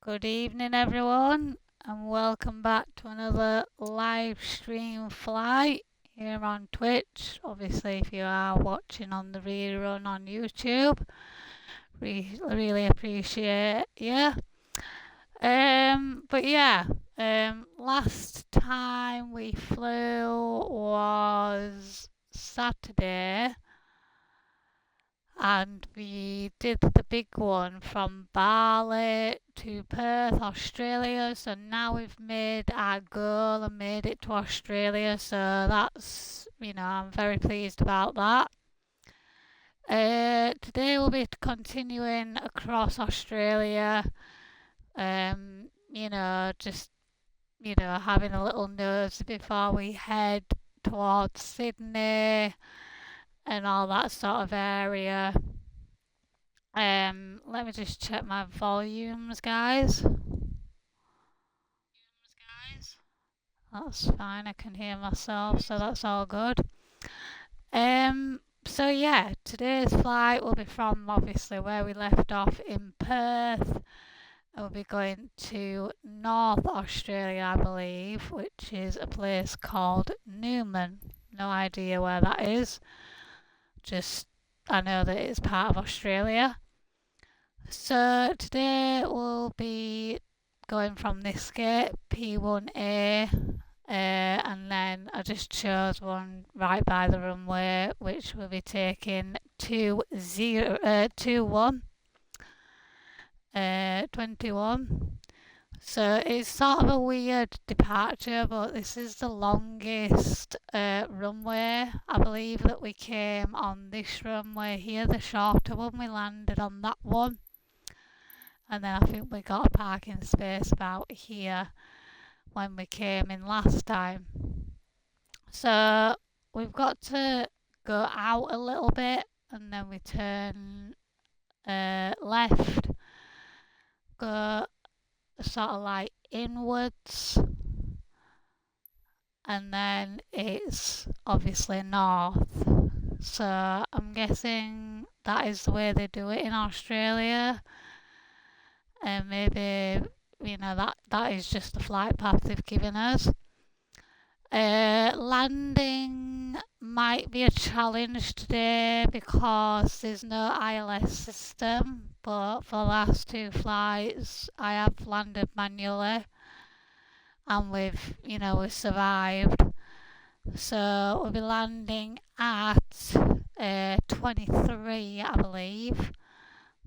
Good evening, everyone, and welcome back to another live stream flight here on Twitch. Obviously, if you are watching on the rerun on YouTube, we really appreciate you. But yeah, last time we flew was Saturday, and we did the big one from Bali to Perth, Australia. So now we've made our goal and made it to Australia. So I'm very pleased about that. Today we'll be continuing across Australia. Just having a little nose before we head towards Sydney and all that sort of area. Let me just check my volumes, guys. That's fine, I can hear myself, so that's all good. So yeah, today's flight will be from obviously where we left off in Perth. We'll be going to North Australia, I believe, which is a place called Newman. No idea where that is. Just I know that it's part of Australia. So today we'll be going from this gate, P1A, and then I just chose one right by the runway, which will be taking 21. So it's sort of a weird departure, but this is the longest runway. I believe that we came on this runway here, the shorter one. We landed on that one. And then I think we got a parking space about here when we came in last time. So we've got to go out a little bit and then we turn left, go sort of like inwards, and then it's obviously north. So I'm guessing that is the way they do it in Australia. And maybe that is just the flight path they've given us. Landing might be a challenge today because there's no ILS system, but for the last two flights I have landed manually and we've survived. So we'll be landing at 23, I believe.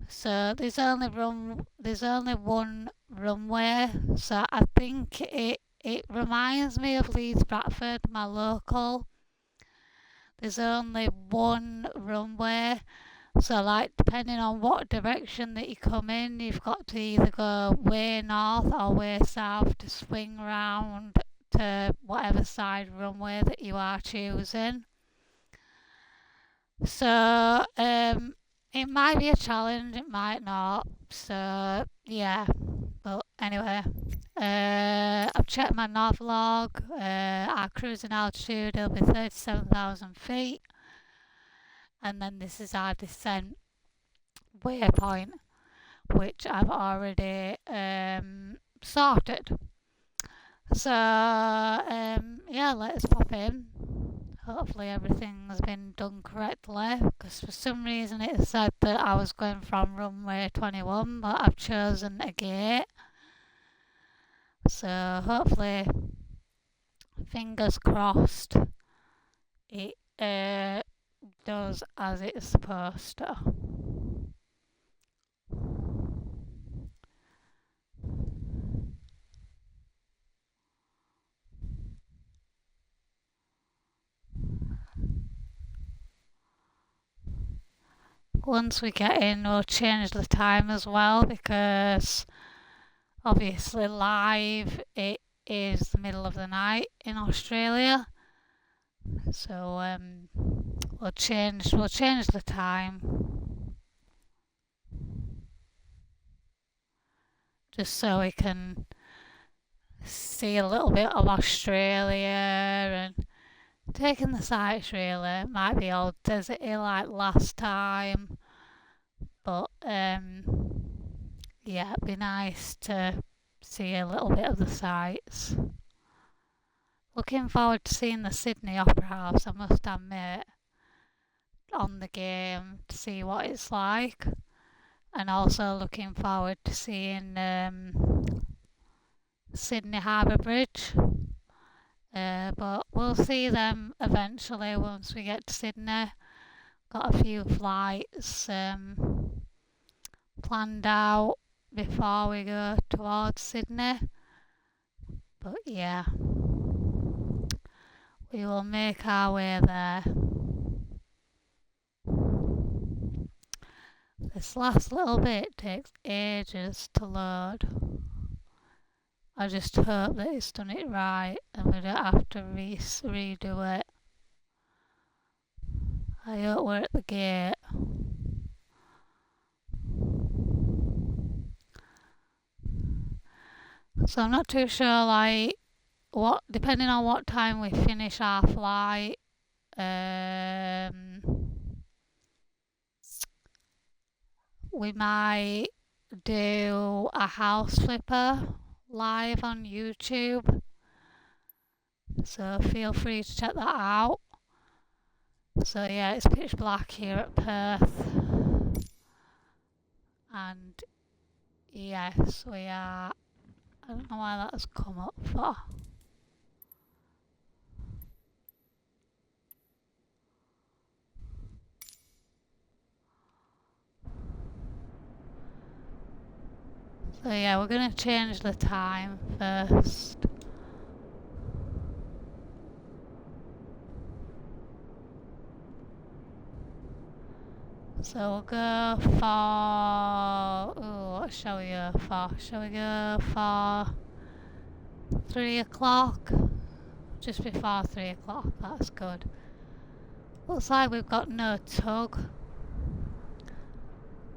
So there's only one runway. So I think it reminds me of Leeds Bradford, my local. There's only one runway. So like depending on what direction that you come in, you've got to either go way north or way south to swing round to whatever side runway that you are choosing. So it might be a challenge, it might not. So yeah, but anyway, I've checked my nav log. Our cruising altitude will be 37,000 feet, and then this is our descent waypoint, which I've already sorted. So yeah, let's pop in. Hopefully everything's been done correctly, because for some reason it said that I was going from runway 21, but I've chosen a gate. So hopefully, fingers crossed, it does as it's supposed to. Once we get in, we'll change the time as well, because obviously live it is the middle of the night in Australia. So we'll change the time just so we can see a little bit of Australia and taking the sights really. It might be all deserty like last time, but yeah, it'd be nice to see a little bit of the sights. Looking forward to seeing the Sydney Opera House, I must admit, on the game to see what it's like. And also looking forward to seeing Sydney Harbour Bridge. But we'll see them eventually once we get to Sydney. Got a few flights planned out before we go towards Sydney. But yeah, we will make our way there. This last little bit takes ages to load. I just hope that it's done it right and we don't have to redo it. I hope we're at the gate. So I'm not too sure, like, what, depending on what time we finish our flight, we might do a house flipper live on YouTube. So feel free to check that out. So yeah, it's pitch black here at Perth. And yes, we are. I don't know why that has come up for. So yeah, we're going to change the time first. So we'll go for... Ooh, what shall we go for? Shall we go for 3 o'clock? Just before 3 o'clock, that's good. Looks like we've got no tug.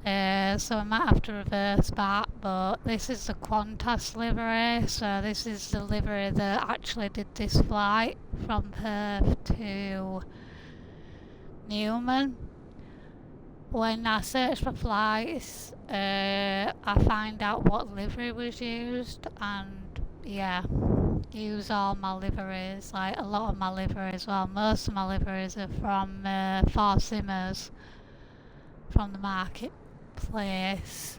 So we might have to reverse back, but this is the Qantas livery, so this is the livery that actually did this flight from Perth to Newman. When I search for flights, I find out what livery was used, and yeah, use all my liveries, like a lot of my liveries, well, most of my liveries are from Four Simmers, from the marketplace.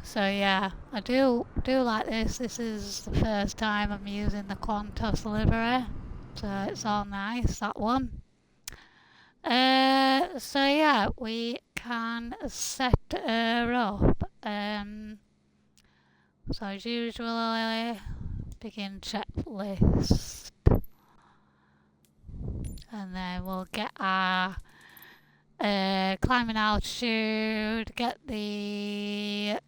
So yeah, I do like this. This is the first time I'm using the Qantas livery, so it's all nice, that one. So yeah, we can set her up. So as usual, begin checklist, and then we'll get our climbing altitude, get the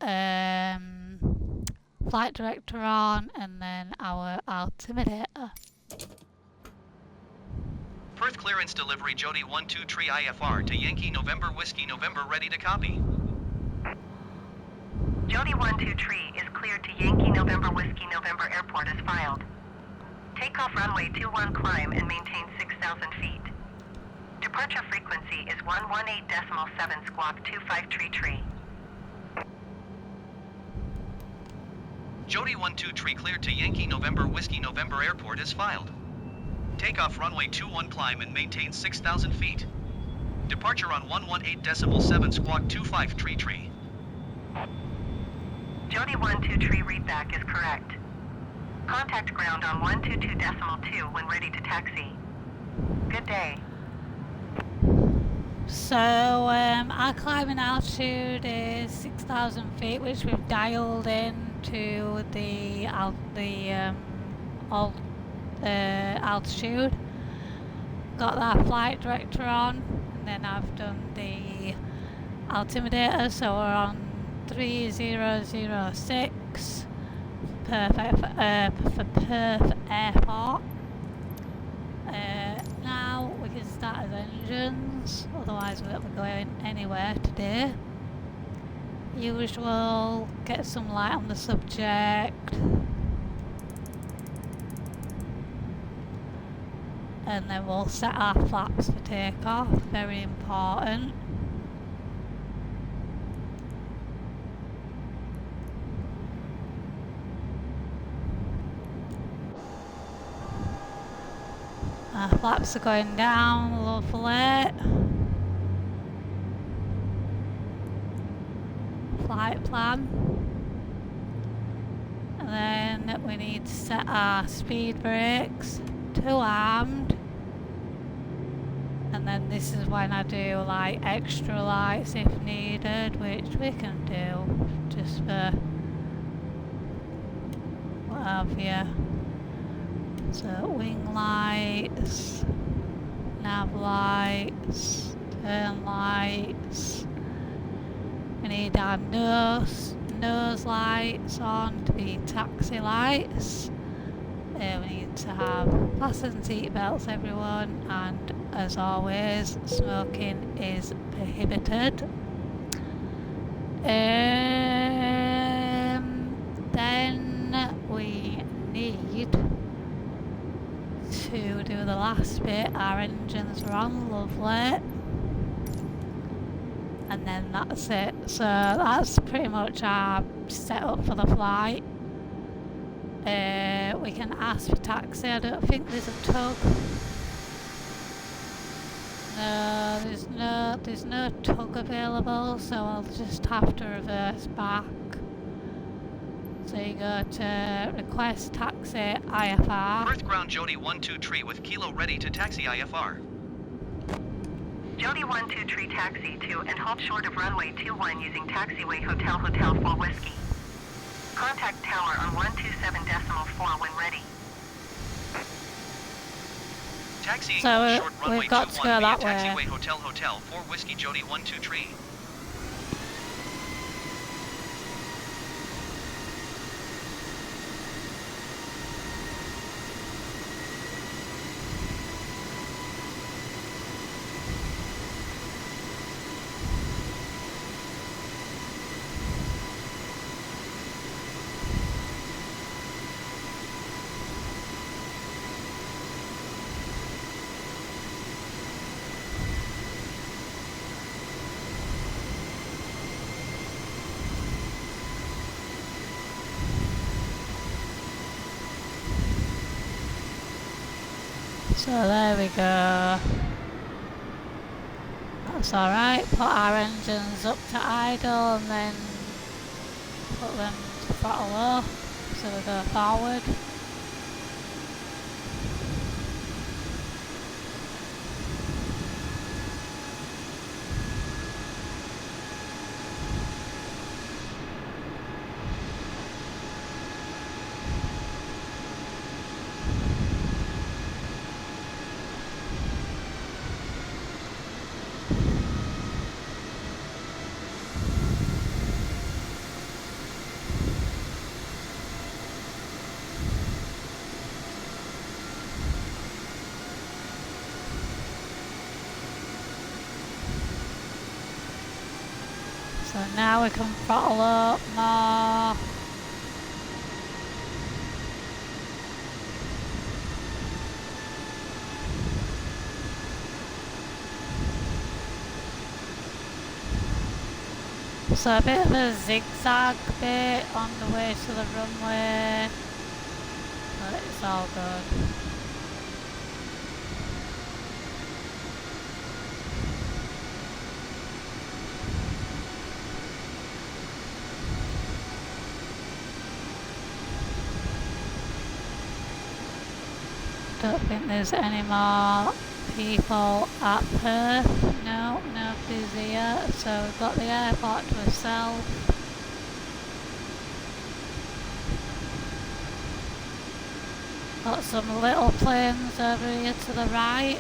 flight director on, and then our altimeter. Perth clearance delivery Jody 123 IFR to Yankee November Whiskey November ready to copy. Jody 123 is cleared to Yankee November Whiskey November Airport as filed. Takeoff runway 21 climb and maintain 6,000 feet. Departure frequency is 118.7 squawk 2533. Jody 123 cleared to Yankee November Whiskey November Airport is filed. Takeoff runway 21 climb and maintain 6,000 feet. Departure on 118.7 squawk 2533. Jody 123 readback is correct. Contact ground on 122.2 when ready to taxi. Good day. So our climbing altitude is 6,000 feet, which we've dialed in to the altitude. Got that flight director on, and then I've done the altimeter, so we're on 3006 for Perth Airport. Now we can start his engines, otherwise we won't be going anywhere today. Usual, get some light on the subject, and then we'll set our flaps for takeoff, very important. Flaps are going down, lovely. Flight plan. And then we need to set our speed brakes to armed. And then this is when I do like extra lights if needed, which we can do just for what have you. So wing lights, nav lights, turn lights. We need our nose lights on to be taxi lights. We need to have fasten seat belts, everyone, and as always, smoking is prohibited. Then we need to do the last bit. Our engines are on, lovely. And then that's it. So that's pretty much our setup for the flight. We can ask for taxi. I don't think there's a tug. No, there's no tug available, so I'll just have to reverse back. So you go to request taxi IFR. Perth ground Jody 12 tree with Kilo ready to taxi IFR. Jody 12 tree taxi to and hold short of runway 21 using taxiway Hotel 4 Whiskey. Contact tower on 127.4 when ready. Taxiing So short runway we've got to 21 go via that taxiway way. Hotel 4 Whiskey Jody 12 tree. So there we go. That's alright. Put our engines up to idle and then put them to throttle up so we go forward. So now we can throttle up more. So a bit of a zigzag bit on the way to the runway, but it's all good. Don't think there's any more people at Perth. No, nobody's here. So we've got the airport to ourselves. Got some little planes over here to the right.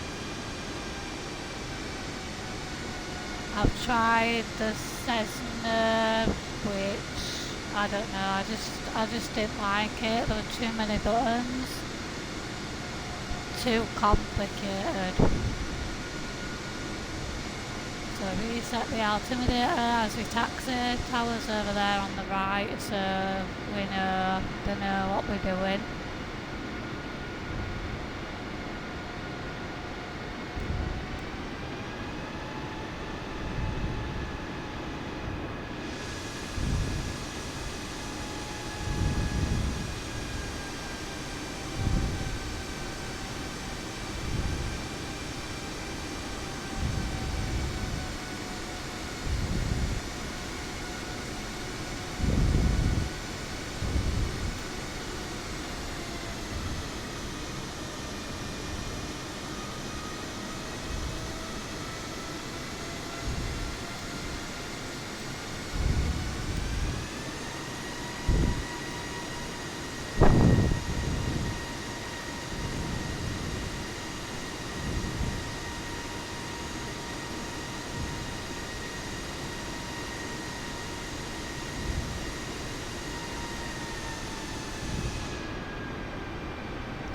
I've tried the Cessna, which I don't know. I just didn't like it. There were too many buttons. Too complicated. So reset the altimeter as we taxi. Tower's over there on the right, so they know what we're doing.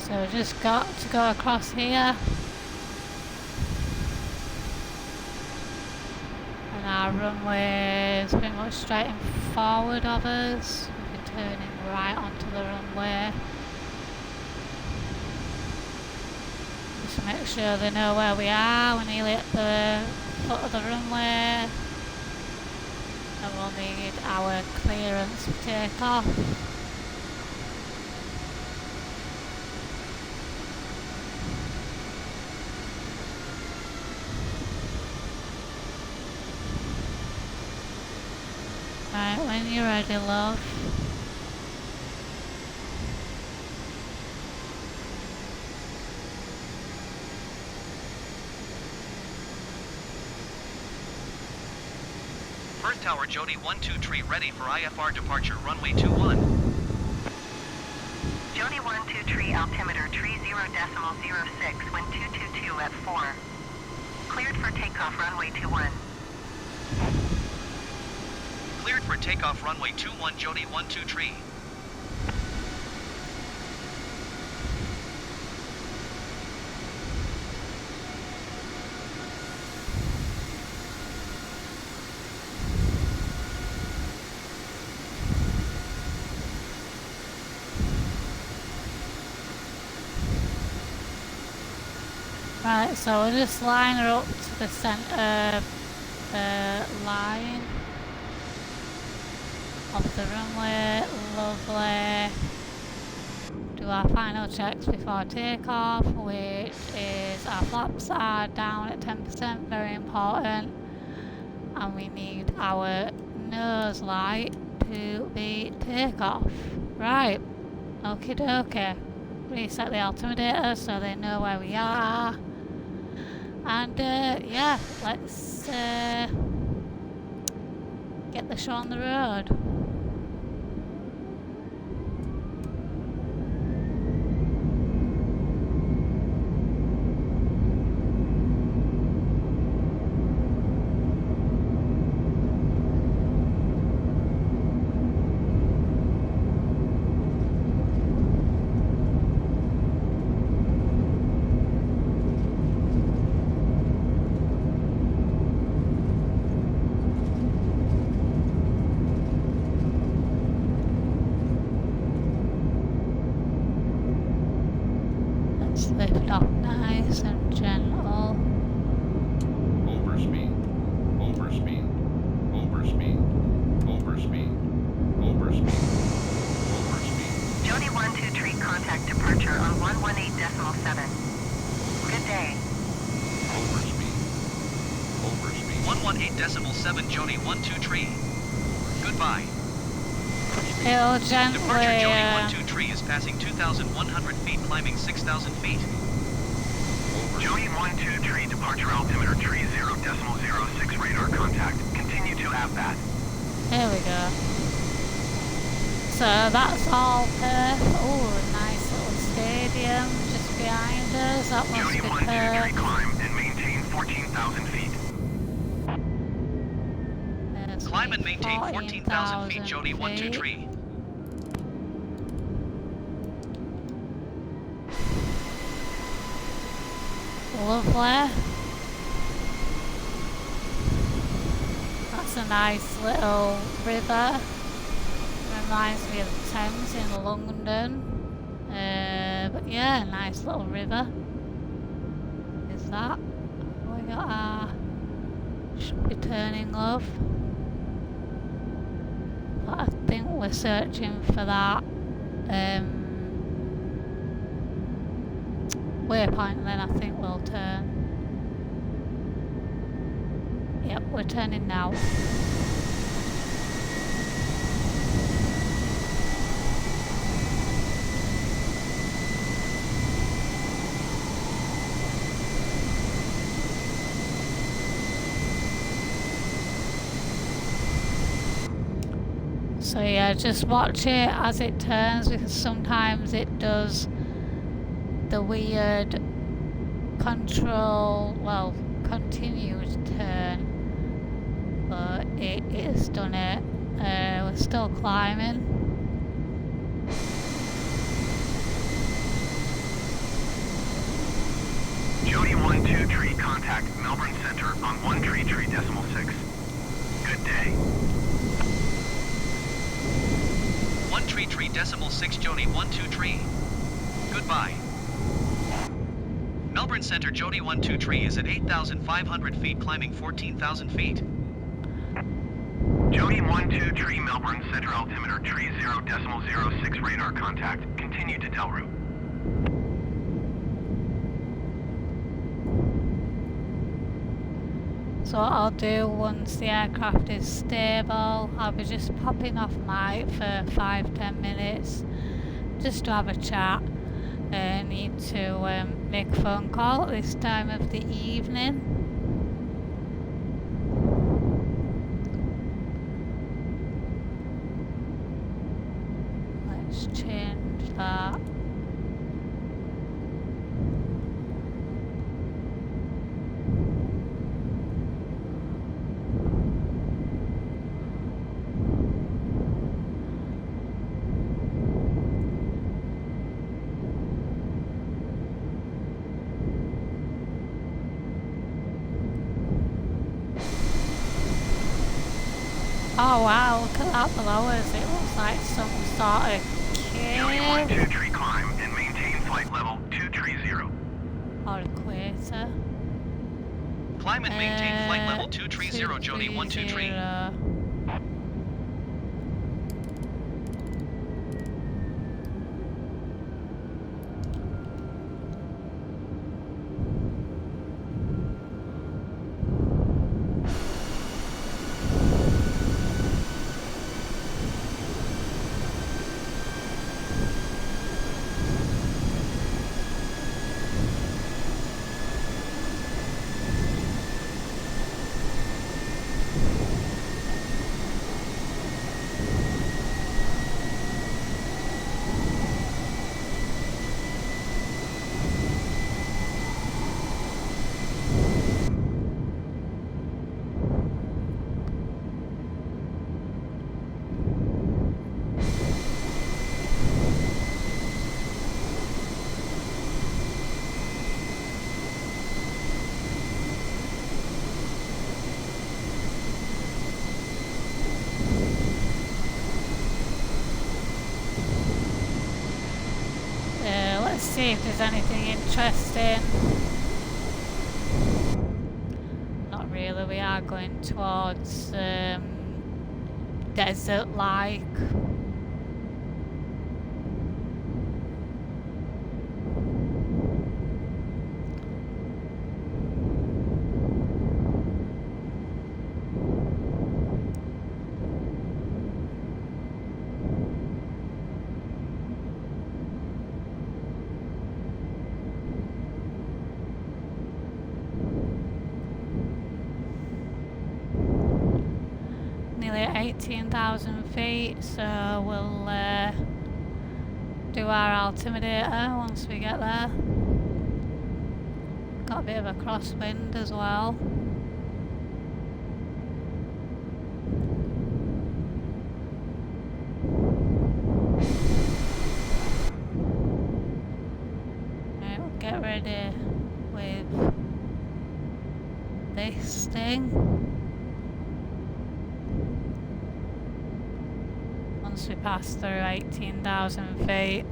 So we just got to go across here. And our runway is pretty much straight in forward of us. We'll be turning right onto the runway. Just to make sure they know where we are. We're nearly at the foot of the runway. And we'll need our clearance for takeoff. Right, when you're ready, love. First Tower Jody 123 ready for IFR departure runway 21. Jody 123 altimeter 30.06, wind 222 at 4. Cleared for takeoff runway 21. Cleared for takeoff runway 21 Jody 123. Right, so we'll just line her up to the centre line of the runway. Lovely. Do our final checks before takeoff, which is our flaps are down at 10%, very important. And we need our nose light to be takeoff. Right, okie dokie. Reset the altimeter so they know where we are. And yeah, let's get the show on the road. Lift off nice and gentle. Overspeed, overspeed, overspeed, overspeed, overspeed, overspeed. Jody 123 contact departure on 118.7. Good day. Overspeed, overspeed. 118.7 Jody 123. Goodbye. It'll gently. Departure Jody 123 is passing 2,100 feet, climbing 6,000 feet. Jody 123, departure altimeter 30.06 radar contact. Continue to AVBAT. There we go. So that's all Perth. Oh, nice little stadium just behind us. That must Jody be 123, Perth. climb and maintain 14,000 feet. There's Climb and maintain 14,000 feet, 14,000 Jody feet. 123. Lovely. That's a nice little river. Reminds me of the Thames in London. But yeah, nice little river. Is that? We got our. Should be turning, love. But I think we're searching for that waypoint, and then I think we'll turn. Yep, we're turning now. So yeah, just watch it as it turns, because sometimes it does the weird continued turn, but it has done it. We're still climbing. contact Melbourne Center on 133.6. Good day. 133.6 Jody 123. Goodbye. Melbourne Center Jody 123 is at 8,500 feet climbing 14,000 feet. Jody 123 Melbourne Center altimeter 30.06 radar contact. Continue to Del route. So what I'll do once the aircraft is stable, I'll be just popping off mic for 5-10 minutes just to have a chat. I need to make a phone call at this time of the evening. Let's change that. Oh wow, look at that below us. It looks like some sort of Jody cave 123 climb and maintain flight level 230. or equator. Climb and maintain flight level 230 Jody 123. 230. Let's see if there's anything interesting. Not really, we are going towards desert-like. Nearly 18,000 feet, so we'll do our altimeter once we get there. Got a bit of a crosswind as well. Right, we'll get ready with this thing. Once we pass through 18,000 feet.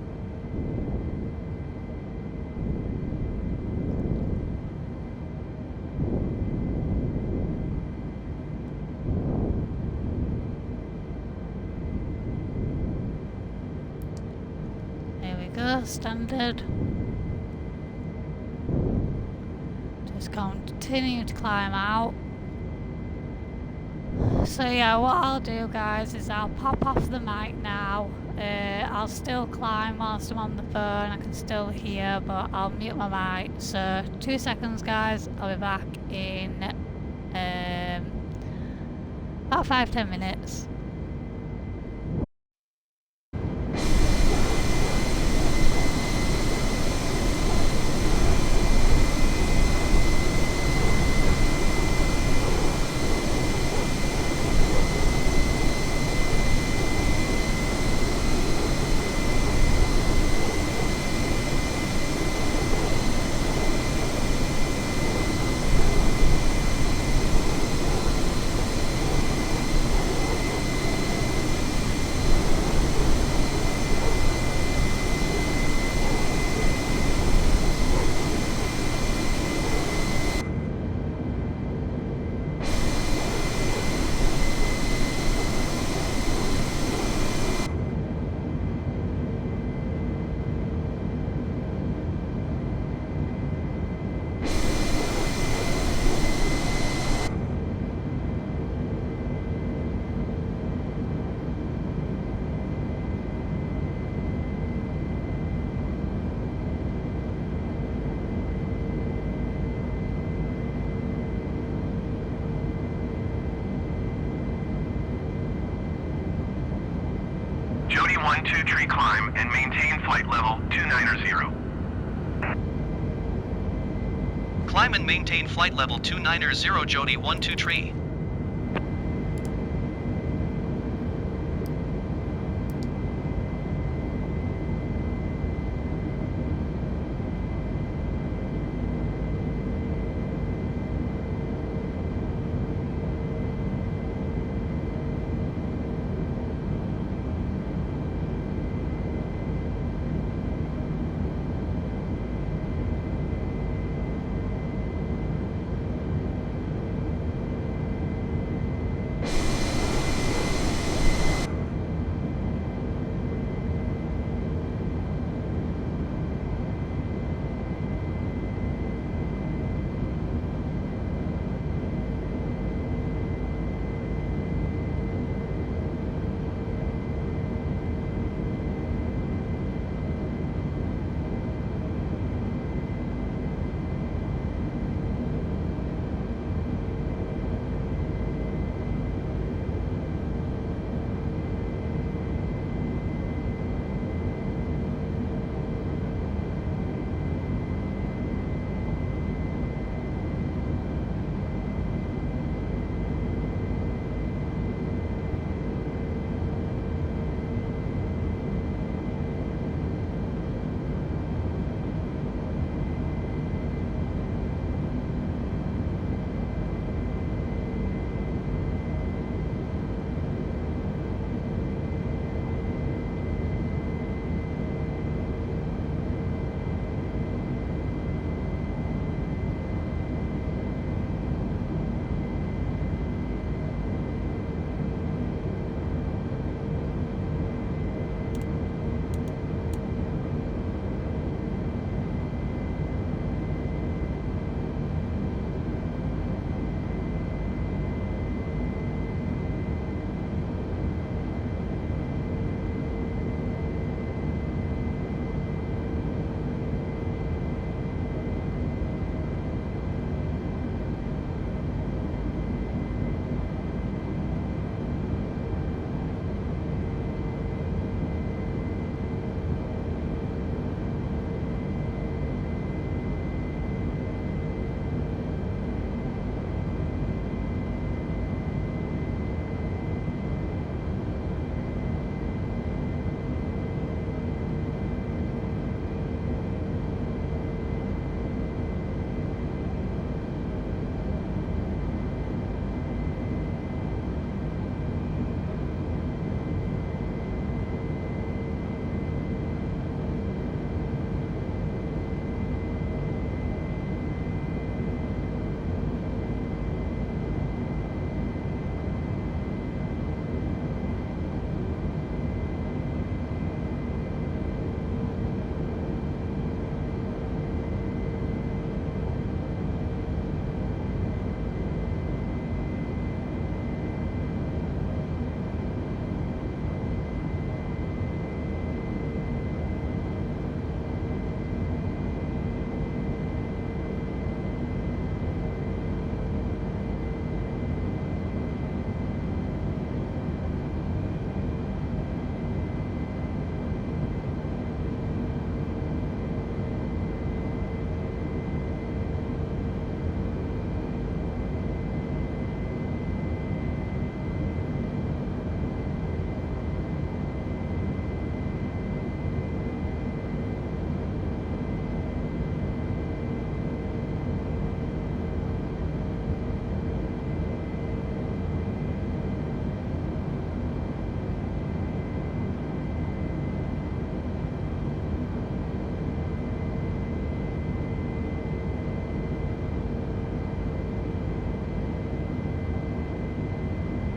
There we go, standard. Just continue to climb out. So yeah, what I'll do guys is I'll pop off the mic now. I'll still climb whilst I'm on the phone, I can still hear, but I'll mute my mic. So 2 seconds guys, I'll be back in about 5-10 minutes. 1-2 tree climb and maintain flight level 290. Climb and maintain flight level 290 Jody 1-2 tree.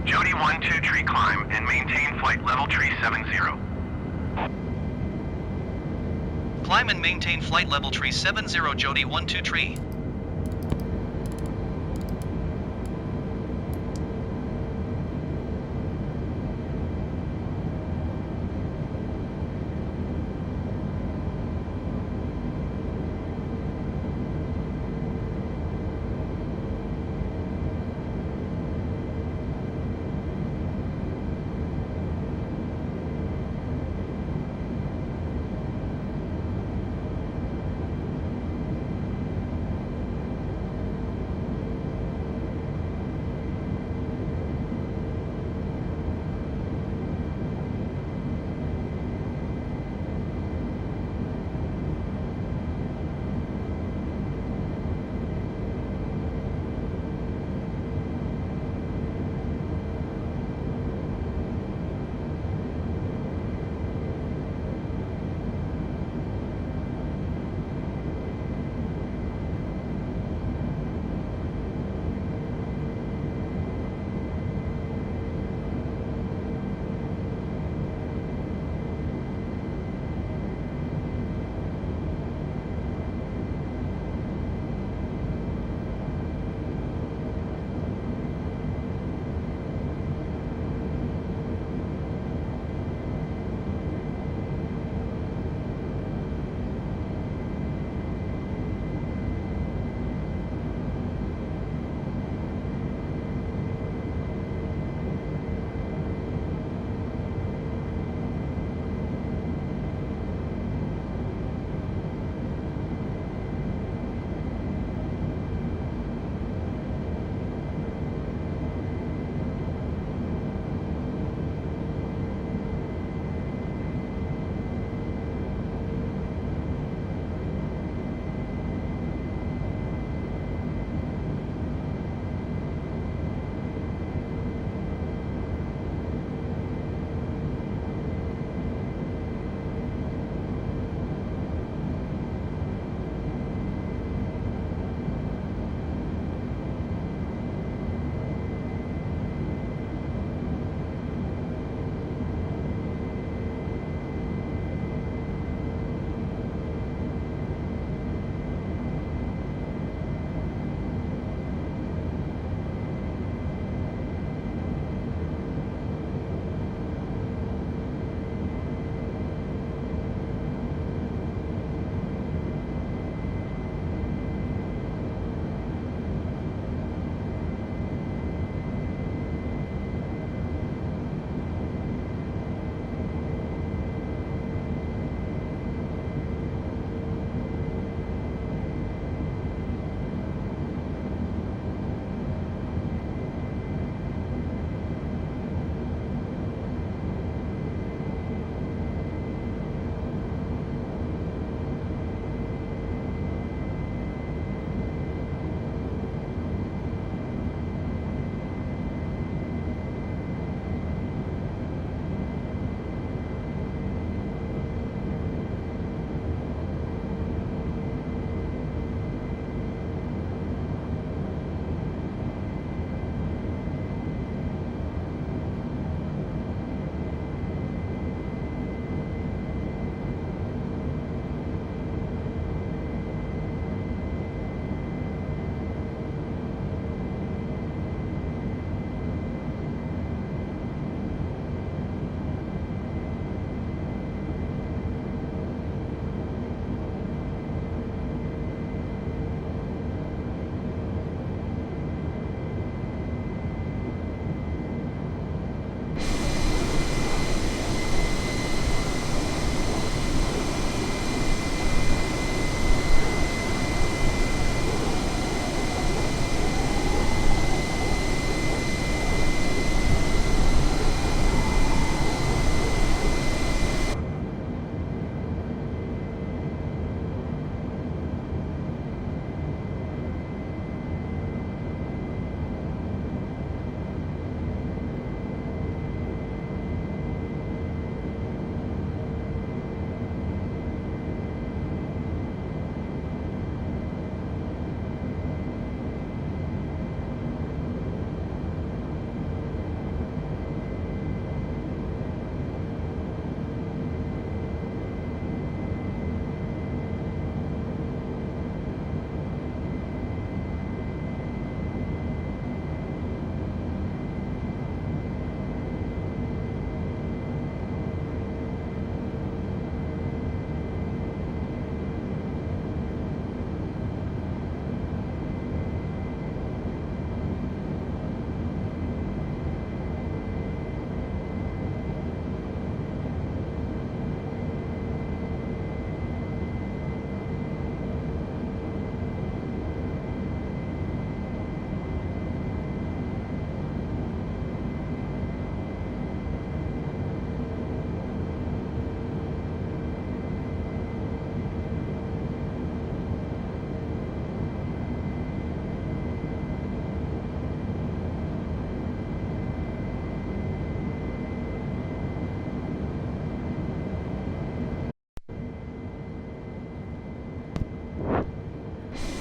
Jody 1-2 tree climb and maintain flight level tree 70. Climb and maintain flight level tree 70 Jody 1-2 tree.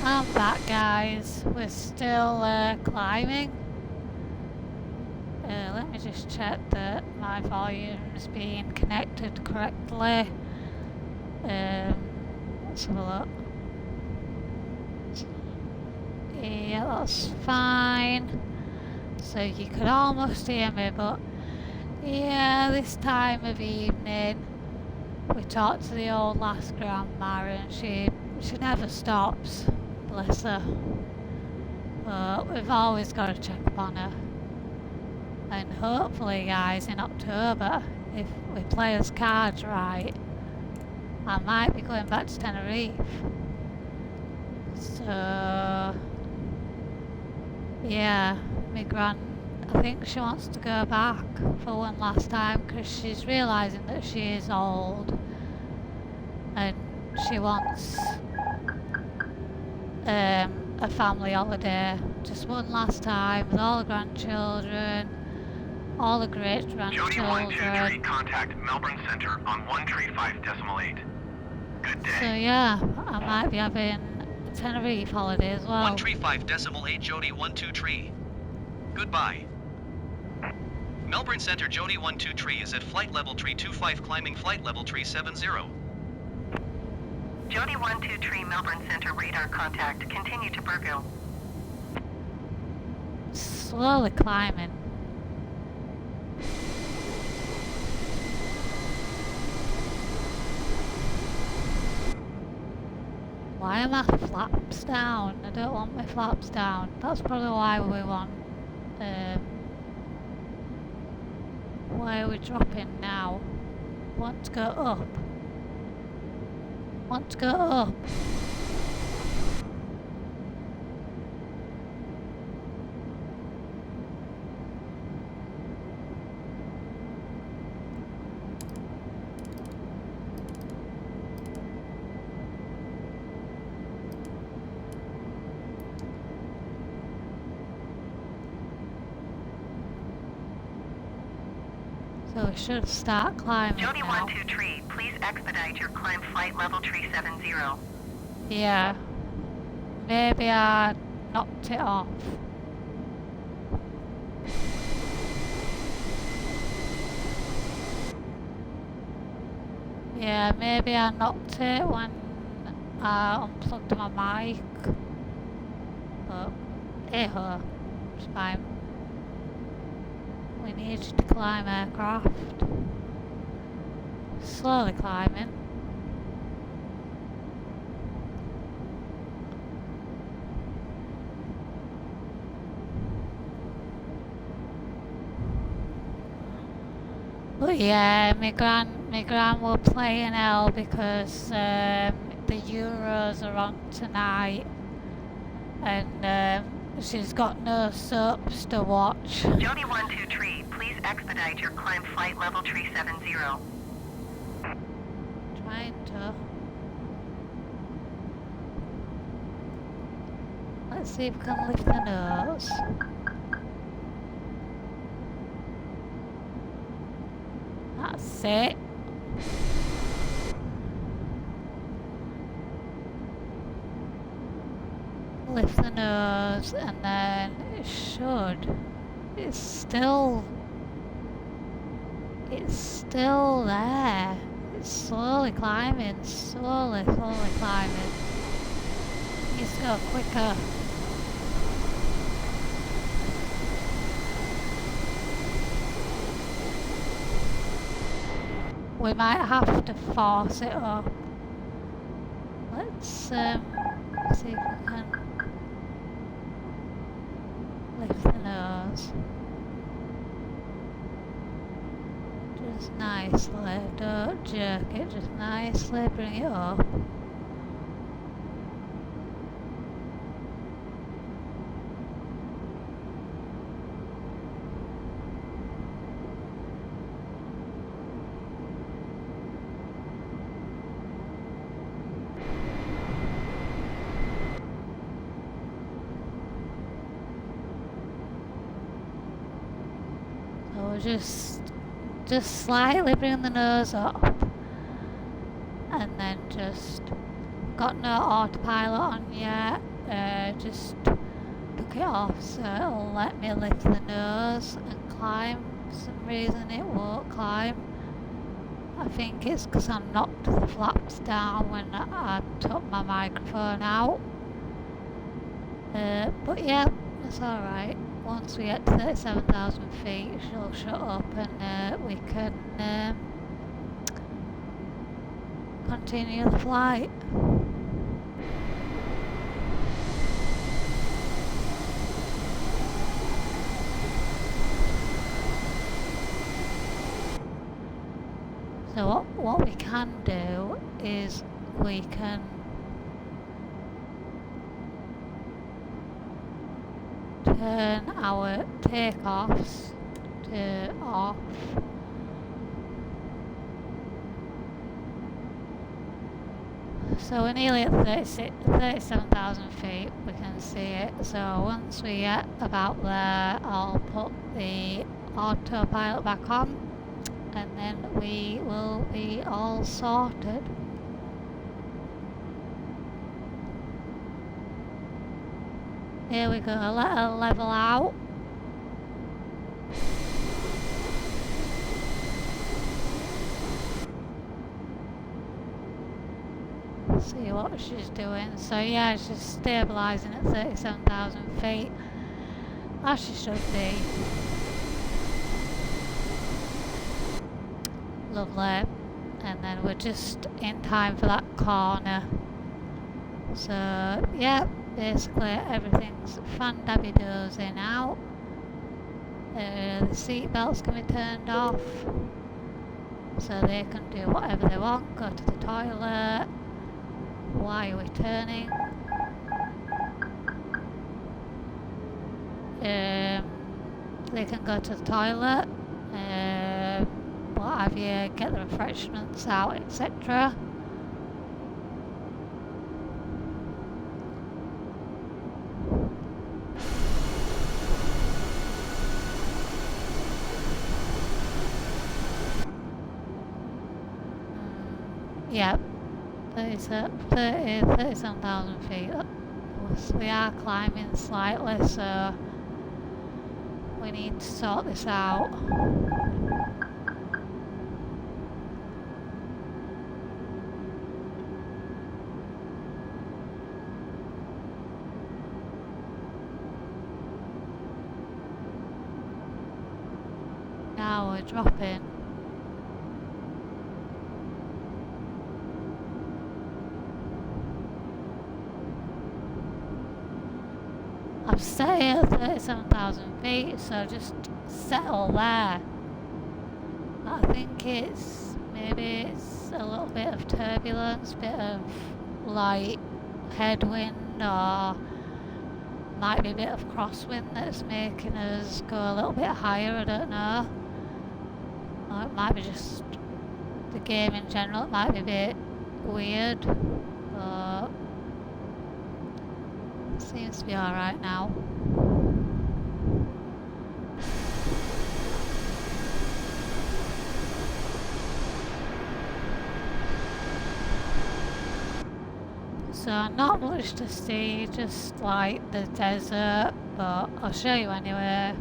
I'm back, guys. We're still climbing. Let me just check that my volume's being connected correctly. Let's have a look. Yeah, that's fine. So you could almost hear me, but yeah, this time of evening we talked to the old last grandma and she never stops, bless her. But we've always got to check upon her. And hopefully, guys, in October, if we play us cards right, I might be going back to Tenerife. So yeah, my gran, I think she wants to go back for one last time because she's realising that she is old and she wants a family holiday, just one last time with all the grandchildren, all the great Jody grandchildren. 123, contact Melbourne Center on 135.8. Good day. So yeah, I might be having a Tenerife holiday as well. 135.8 Jody 123. Goodbye. Melbourne Center Jody 123 is at flight level 325 climbing flight level 370. Jody 123 Melbourne Center radar contact. Continue to Burgill. Slowly climbing. Why are my flaps down? I don't want my flaps down. That's probably why we want. Why are we dropping now? Want to go up. Want to go up. So we should start climbing Jody now. 123, please expedite your climb flight level 370. Yeah. Maybe I knocked it off. Yeah, maybe I knocked it when I unplugged my mic. But, hey-ho, it's fine. We need to climb aircraft. Slowly climbing. But yeah, my gran will play an L because the Euros are on tonight and she's got no soaps to watch. Jody 123, please expedite your climb flight level 370. Trying to. Let's see if we can lift the nose. That's it. Lift the nose and then it should. It's still there. It's slowly climbing, slowly climbing. Needs to go quicker. We might have to force it up. Let's see if we can lift the nose. Just nicely, don't jerk it, just nicely bring it up. So just slightly bring the nose up and then just got no autopilot on yet, just took it off, so it'll let me lift the nose and climb. For some reason it won't climb. I think it's because I knocked the flaps down when I took my microphone out. But yeah, it's alright. Once we get to 37,000 feet, she'll shut up and we can continue the flight. So what we can do is we can turn our takeoffs to off. So we're nearly at 37,000 feet, we can see it. So once we get about there, I'll put the autopilot back on and then we will be all sorted. Here we go, let her level out. See what she's doing. So yeah, she's stabilising at 37,000 feet, as she should be. Lovely. And then we're just in time for that corner. So yeah, basically everything's fan-dabby-dozy now. The seat belts can be turned off, so they can do whatever they want, go to the toilet. Why are we turning? They can go to the toilet, what have you, get the refreshments out, etc. Yep, 37,000 feet. We are climbing slightly, so we need to sort this out. Now we're dropping. I've set it at 37,000 feet, so just settle there. I think maybe it's a little bit of turbulence, bit of light headwind, or might be a bit of crosswind that's making us go a little bit higher, I don't know. Or it might be just the game in general, it might be a bit weird, but it seems to be alright now. So not much to see, just like the desert, but I'll show you anyway.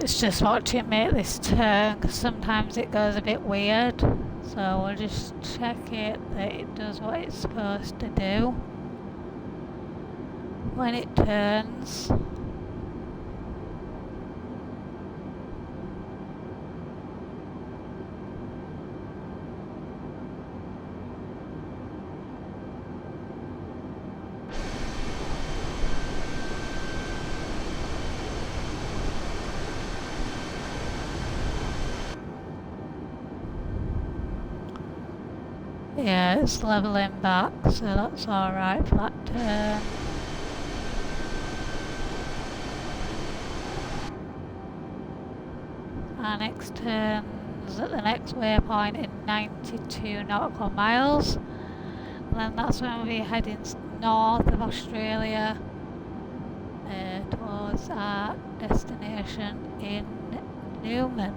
It's just watching make this turn because sometimes it goes a bit weird. So we'll just check it that it does what it's supposed to do when it turns. Yeah, it's levelling back, so that's alright for that turn. Our next turn's at the next waypoint in 92 nautical miles. And then that's when we'll be heading north of Australia towards our destination in Newman.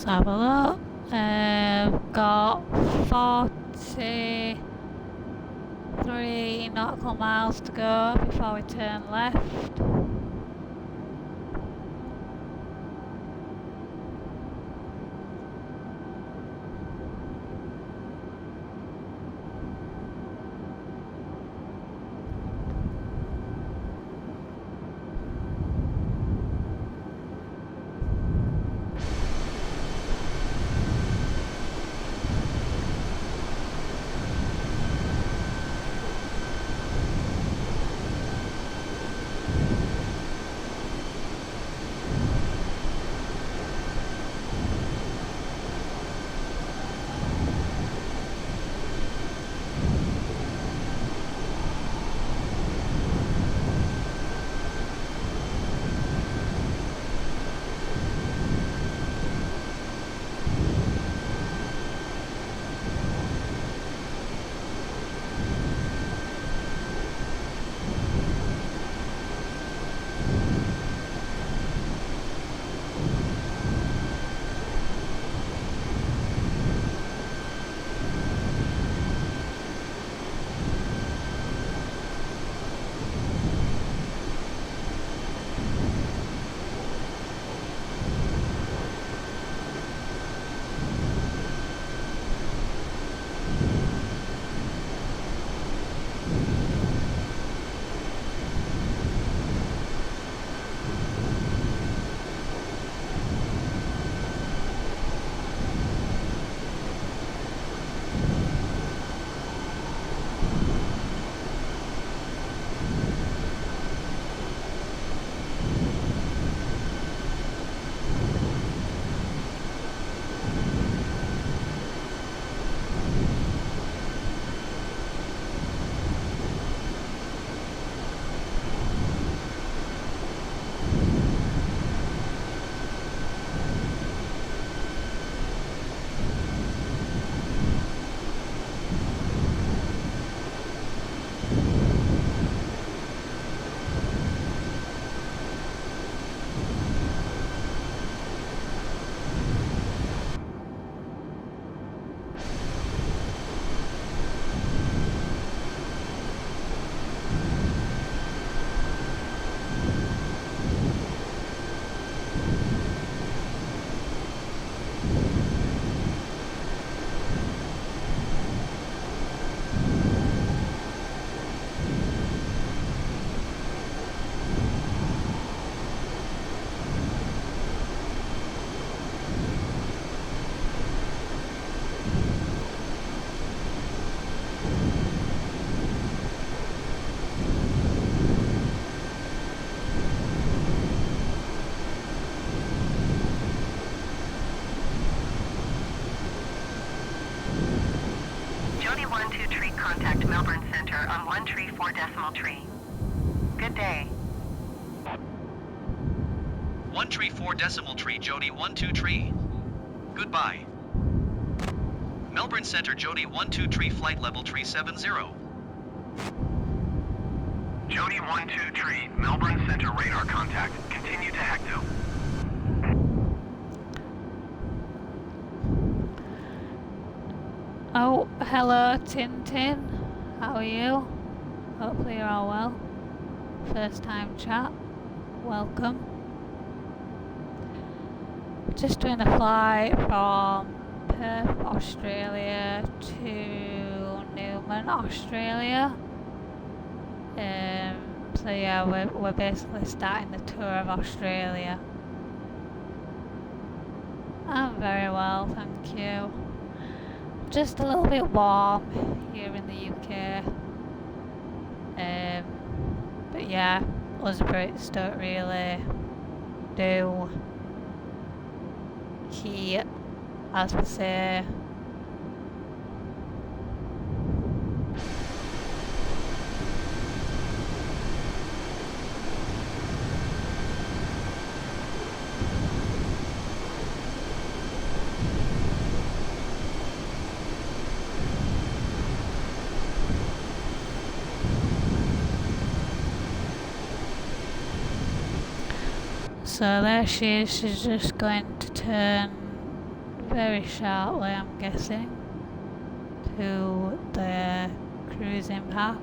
Let's have a look. Got 43 nautical miles to go before we turn left. Contact Melbourne Centre on 134 decimal tree. Good day. 134 decimal tree, Jody 12 tree. Goodbye. Melbourne Centre, Jody 12 tree, flight level tree 70. Jody 12 tree, Melbourne Centre radar contact. Continue to Hecto. Oh, hello Tintin. How are you? Hopefully you're all well. First time chat. Welcome. Just doing a flight from Perth, Australia to Newman, Australia. So yeah, we're basically starting the tour of Australia. I'm very well, thank you. Just a little bit warm here in the UK. But yeah, us Brits don't really do heat, as we say. So there she is, she's just going to turn very shortly, I'm guessing, to the cruising path.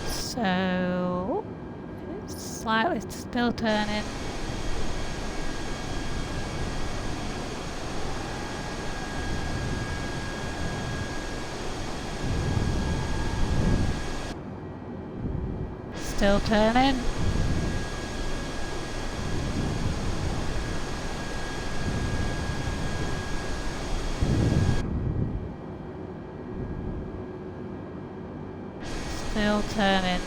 So it's slightly still turning. Still turning. Still turning.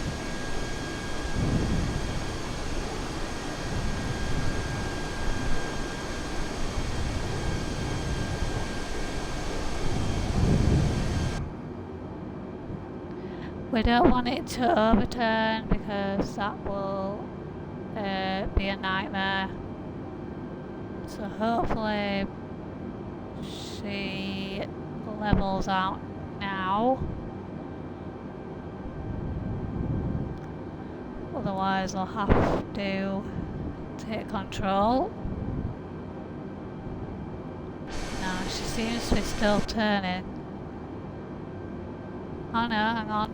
We don't want it to overturn because that will be a nightmare. So hopefully she levels out now. Otherwise I'll have to take control. No, she seems to be still turning. Oh no, hang on.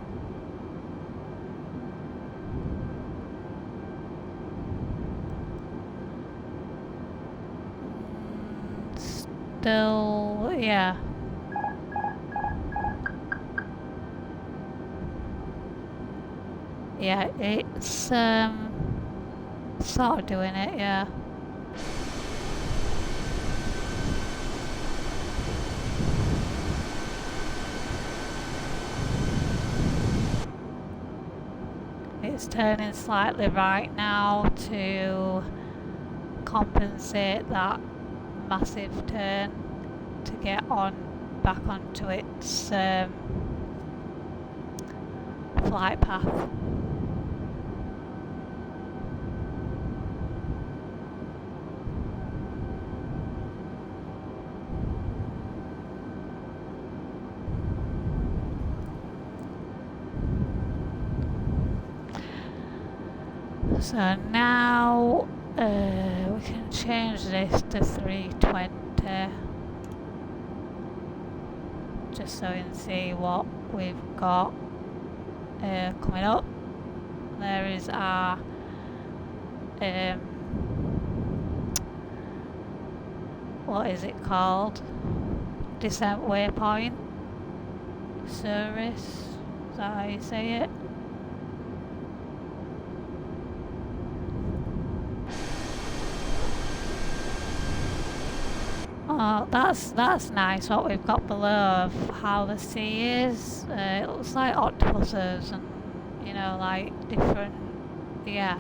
Still, yeah. Yeah, it's sort of doing it, yeah. It's turning slightly right now to compensate that massive turn to get on back onto its flight path. So now we can change this to 320 just so we can see what we've got coming up. There is our what is it called? Descent waypoint service. Is that how you say it? Oh, that's nice what we've got below of how the sea is. It looks like octopuses and, you know, like different, yeah.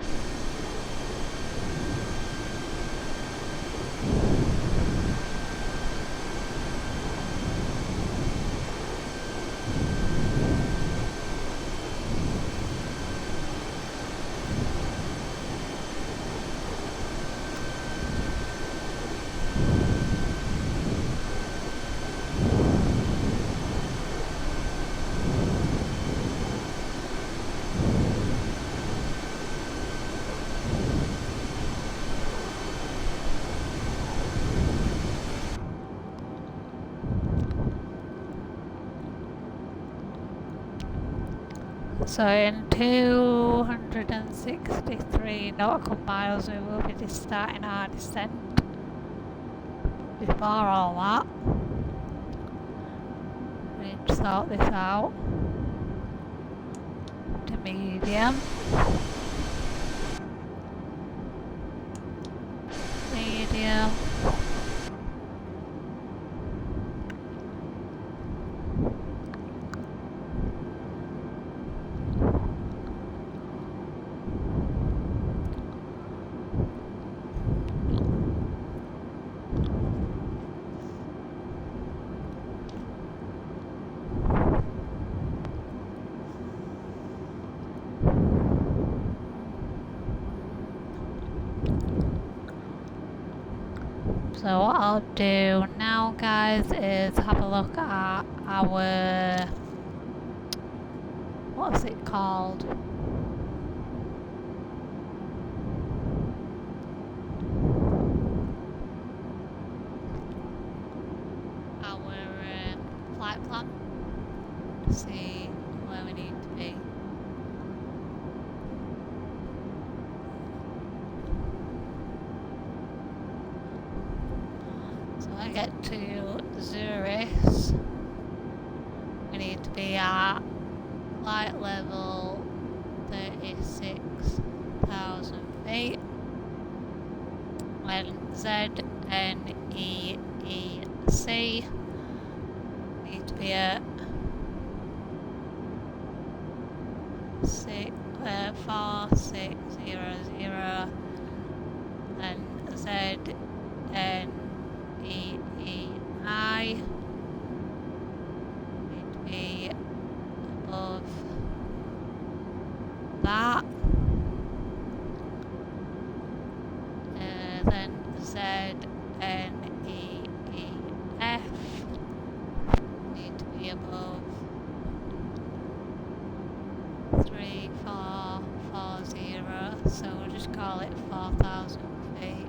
So in 263 nautical miles we will be starting our descent. Before all that, we need to sort this out. To medium. Medium. So what I'll do now, guys, is have a look at our What's it called? Our flight plan to see where we need to be. So when I get to Zurich, we need to be at flight level 36,000 feet. And ZNEEC need to be at 4600, and ZNEEI need to be above that. Then ZNEEF need to be above 3440, so we'll just call it 4,000 feet.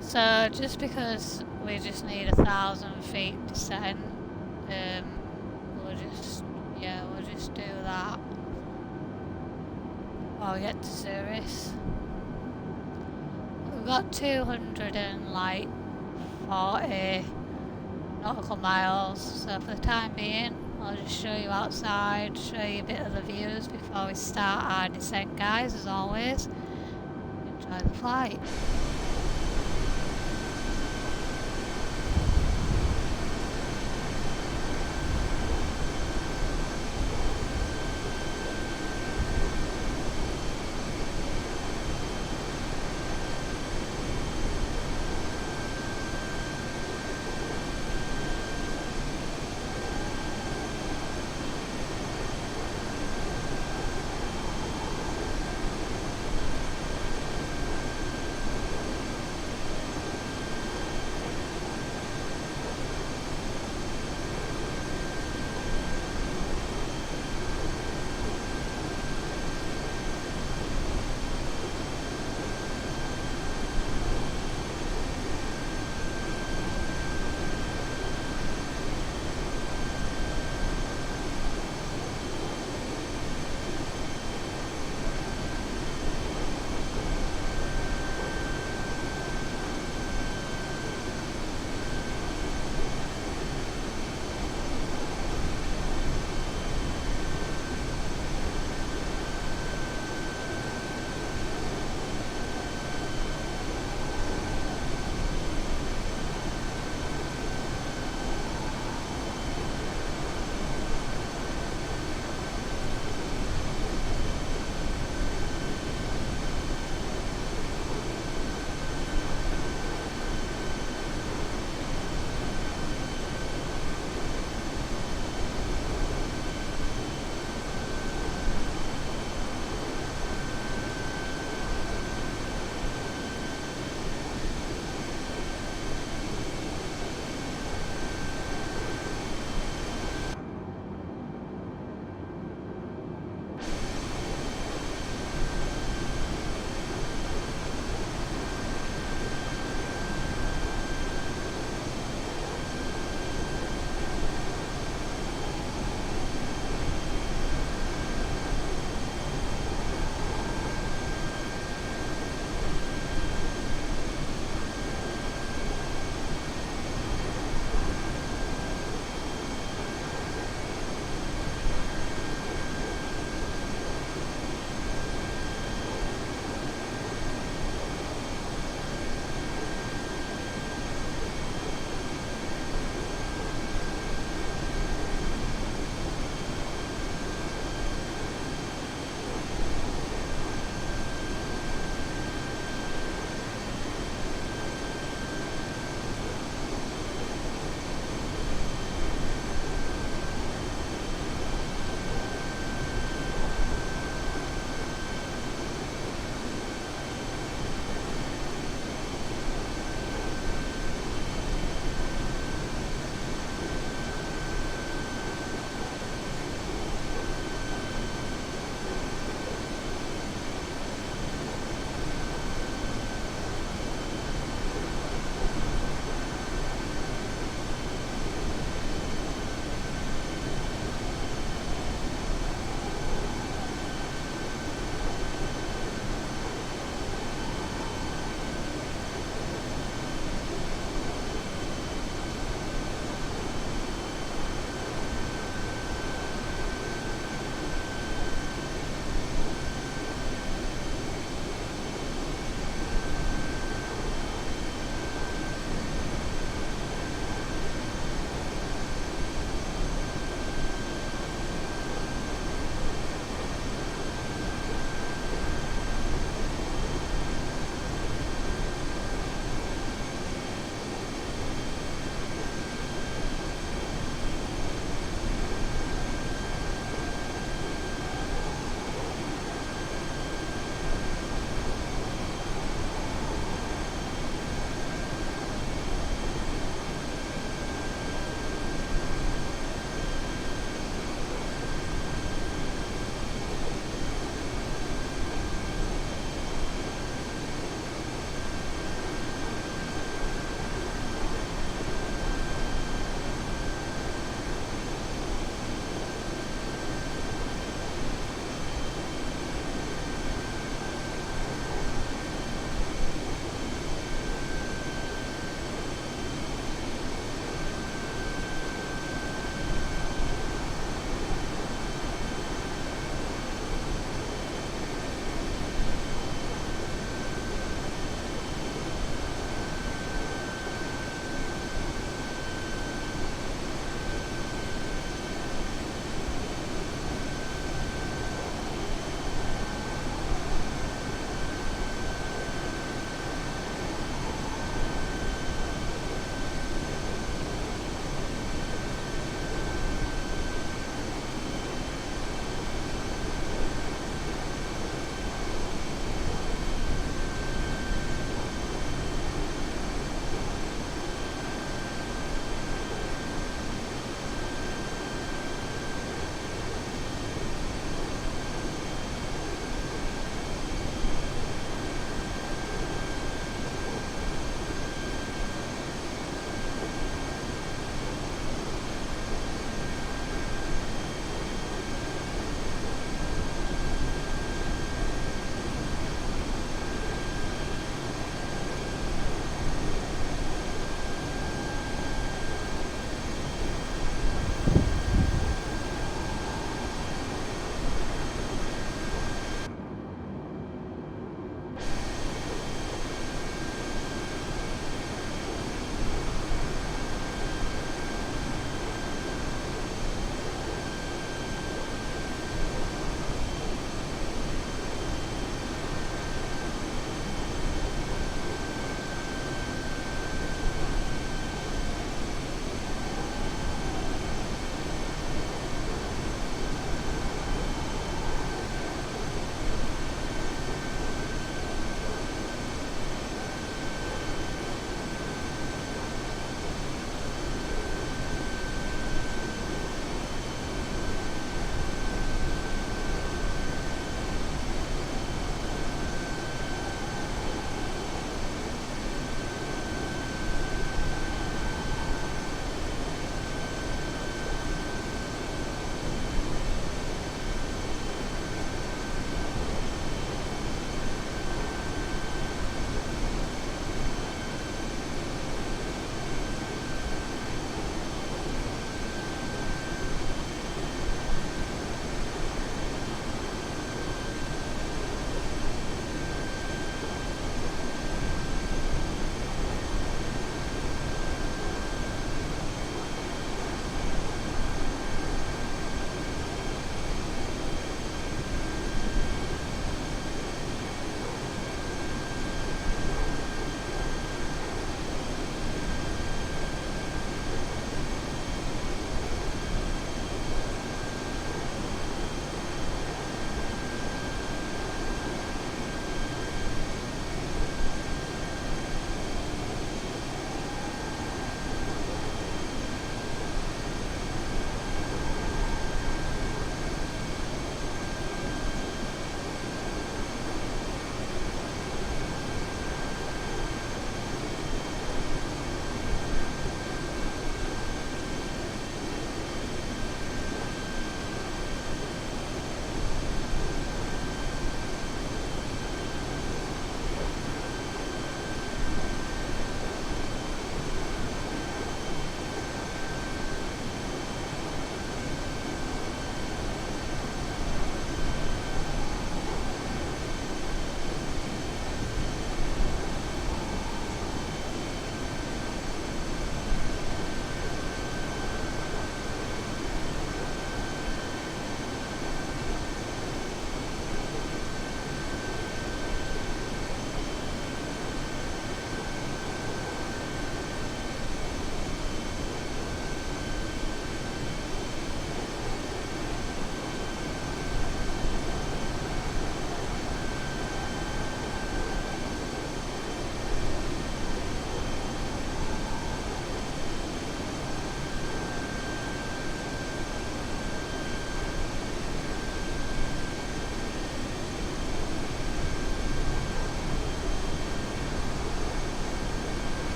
So just because we just need 1,000 feet descent, we'll just do that while we get to Zurich. We've got 240 nautical miles, so for the time being I'll just show you outside, show you a bit of the views before we start our descent, guys. As always, enjoy the flight.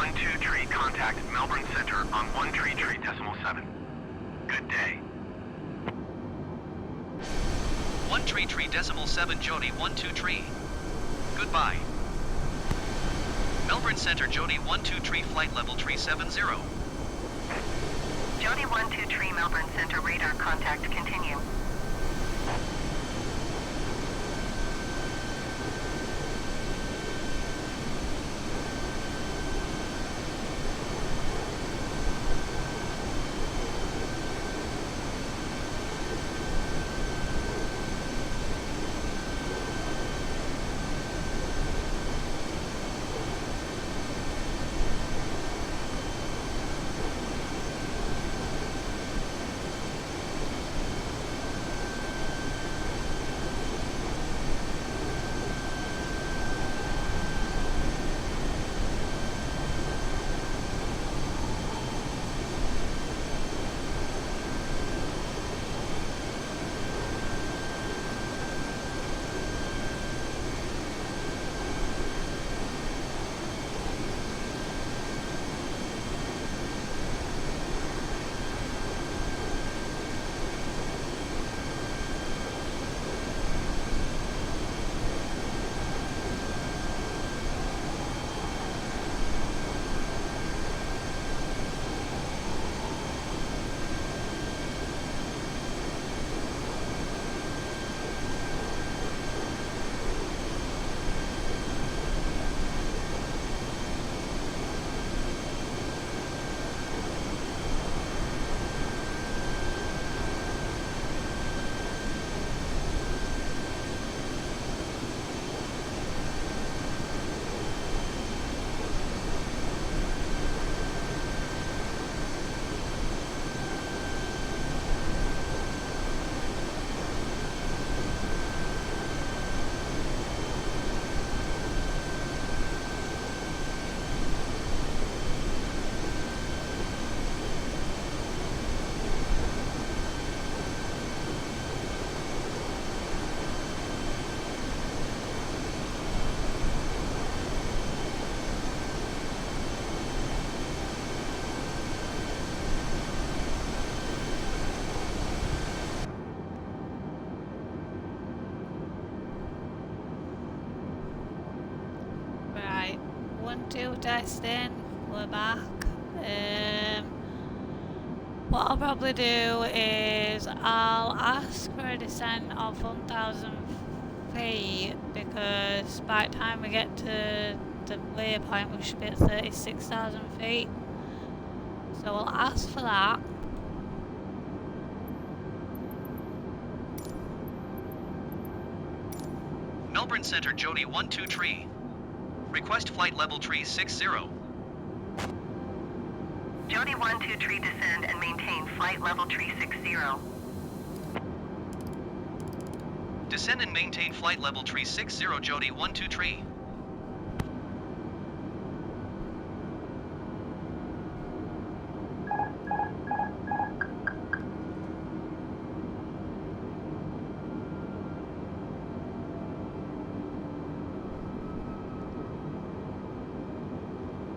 123 contact Melbourne Center on 133.7. Good day. 133.7 Jody 123. Goodbye. Melbourne Center Jody 123 flight level 370. Jody 123 Melbourne Center radar contact continue. Right, 1-2 testing, we're back. What I'll probably do is I'll ask for a descent of 1,000 feet because by the time we get to the waypoint we should be at 36,000 feet. So we'll ask for that. Melbourne Center Jody 123. Request flight level 360. Jody 123 descend and maintain flight level 360. Descend and maintain flight level 360 Jody 123.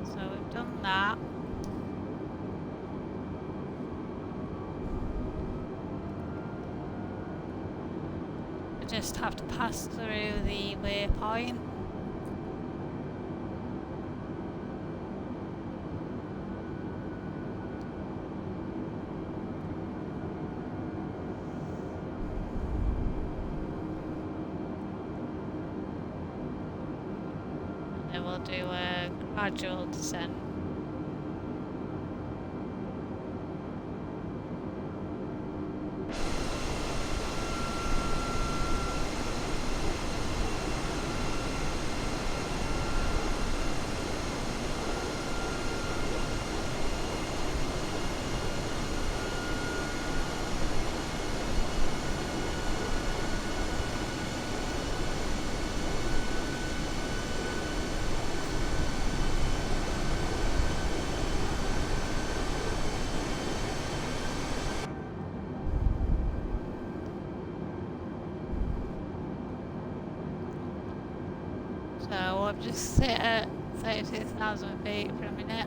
So we've done that. We just have to pass through the waypoint. And then we'll do a gradual descent. So I've just set at 32,000 feet for a minute.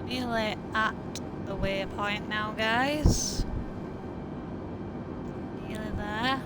Nearly at the waypoint now, guys. Nearly there.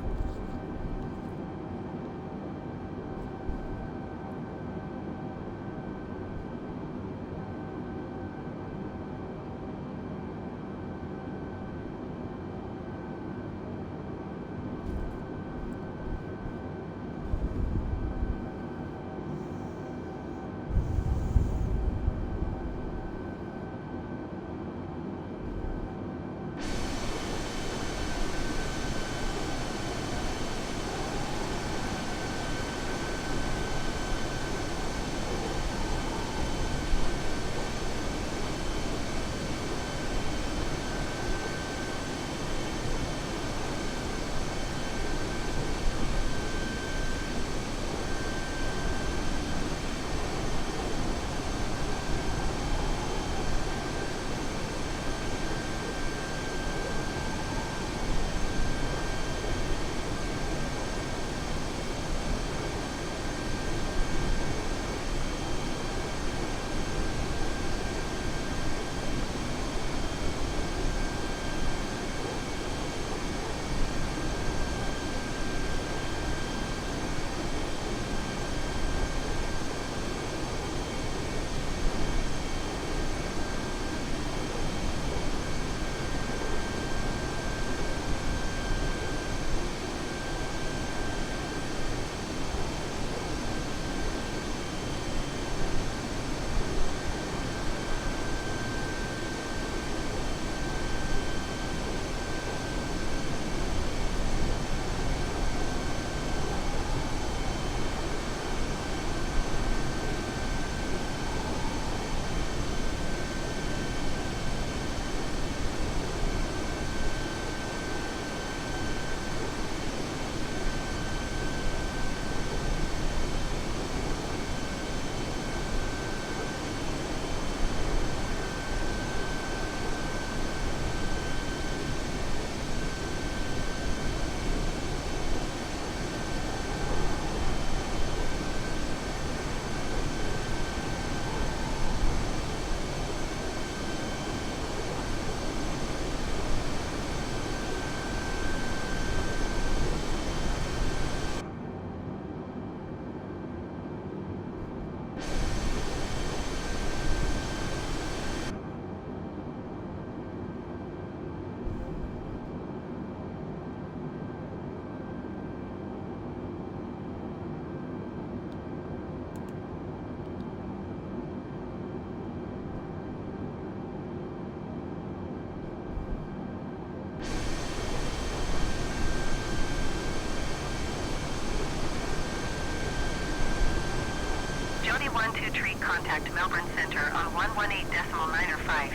Tree contact Melbourne Centre on 118.905.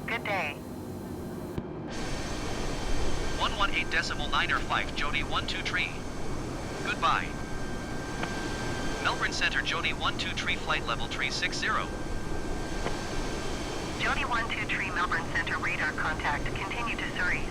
Good day. 118.905 Jody 12 Tree. Goodbye. Melbourne Centre Jody 12 Tree flight level 360. Jody 12 Tree Melbourne Centre radar contact. Continue to Surrey.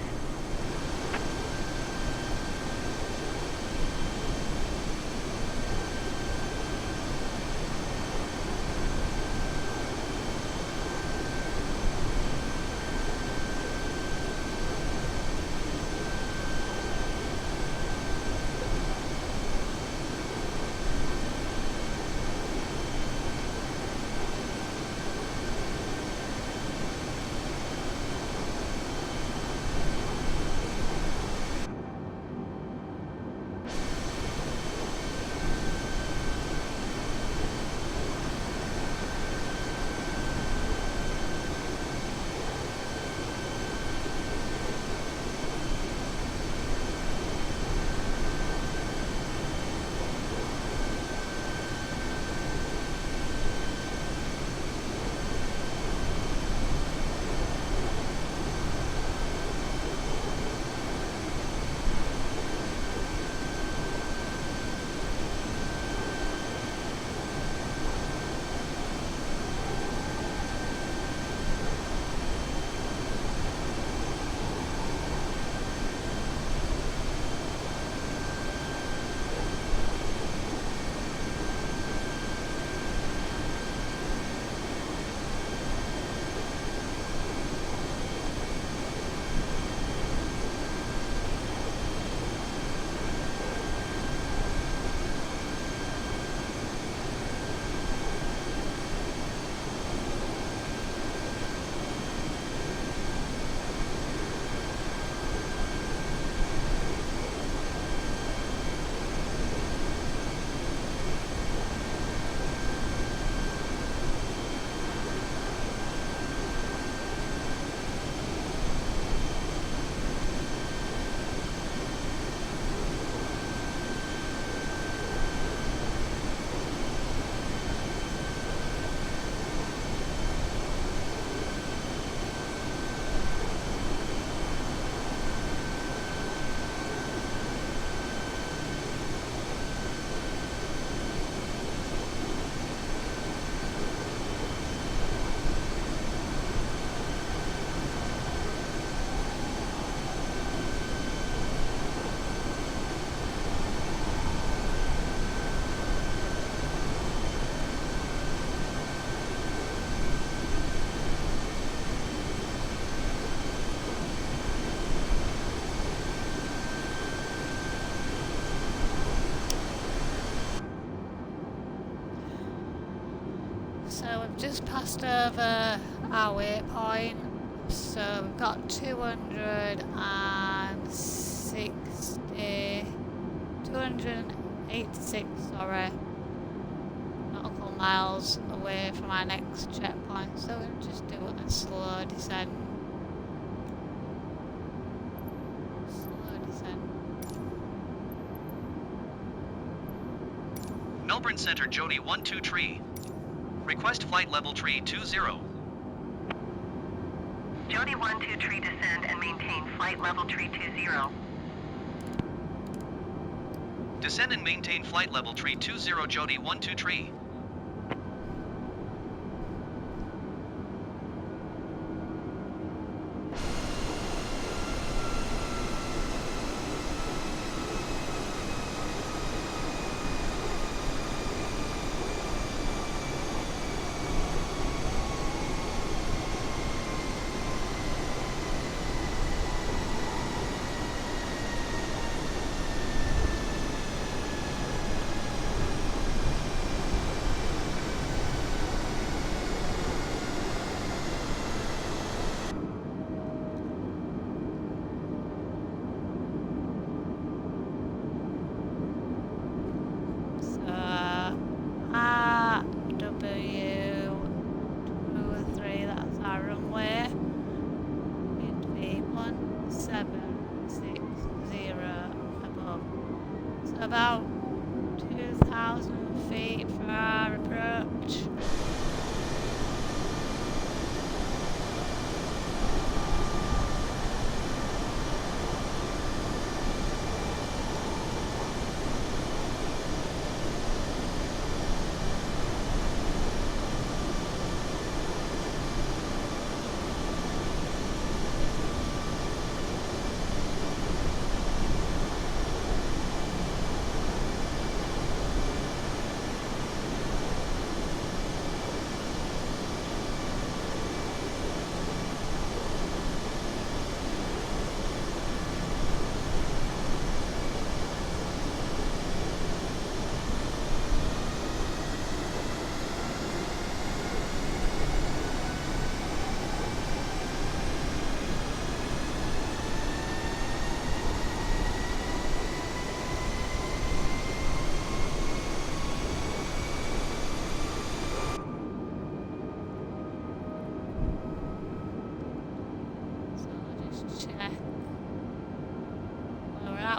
So we've just passed over our waypoint, so we've got 286 nautical miles away from our next checkpoint, so we'll just do a slow descent. Melbourne Centre Jody 12 Tree. Request flight level tree 20. Jody 12 Tree descend and maintain flight level tree 20. Descend and maintain flight level tree 20 Jody 12 Tree. About 2,000 feet for our approach.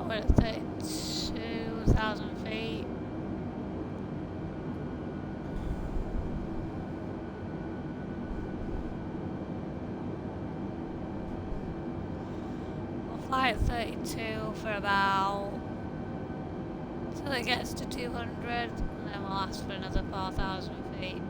we're at 32,000 feet. We'll fly at 32 for about till it gets to 200, and then we'll ask for another 4,000 feet.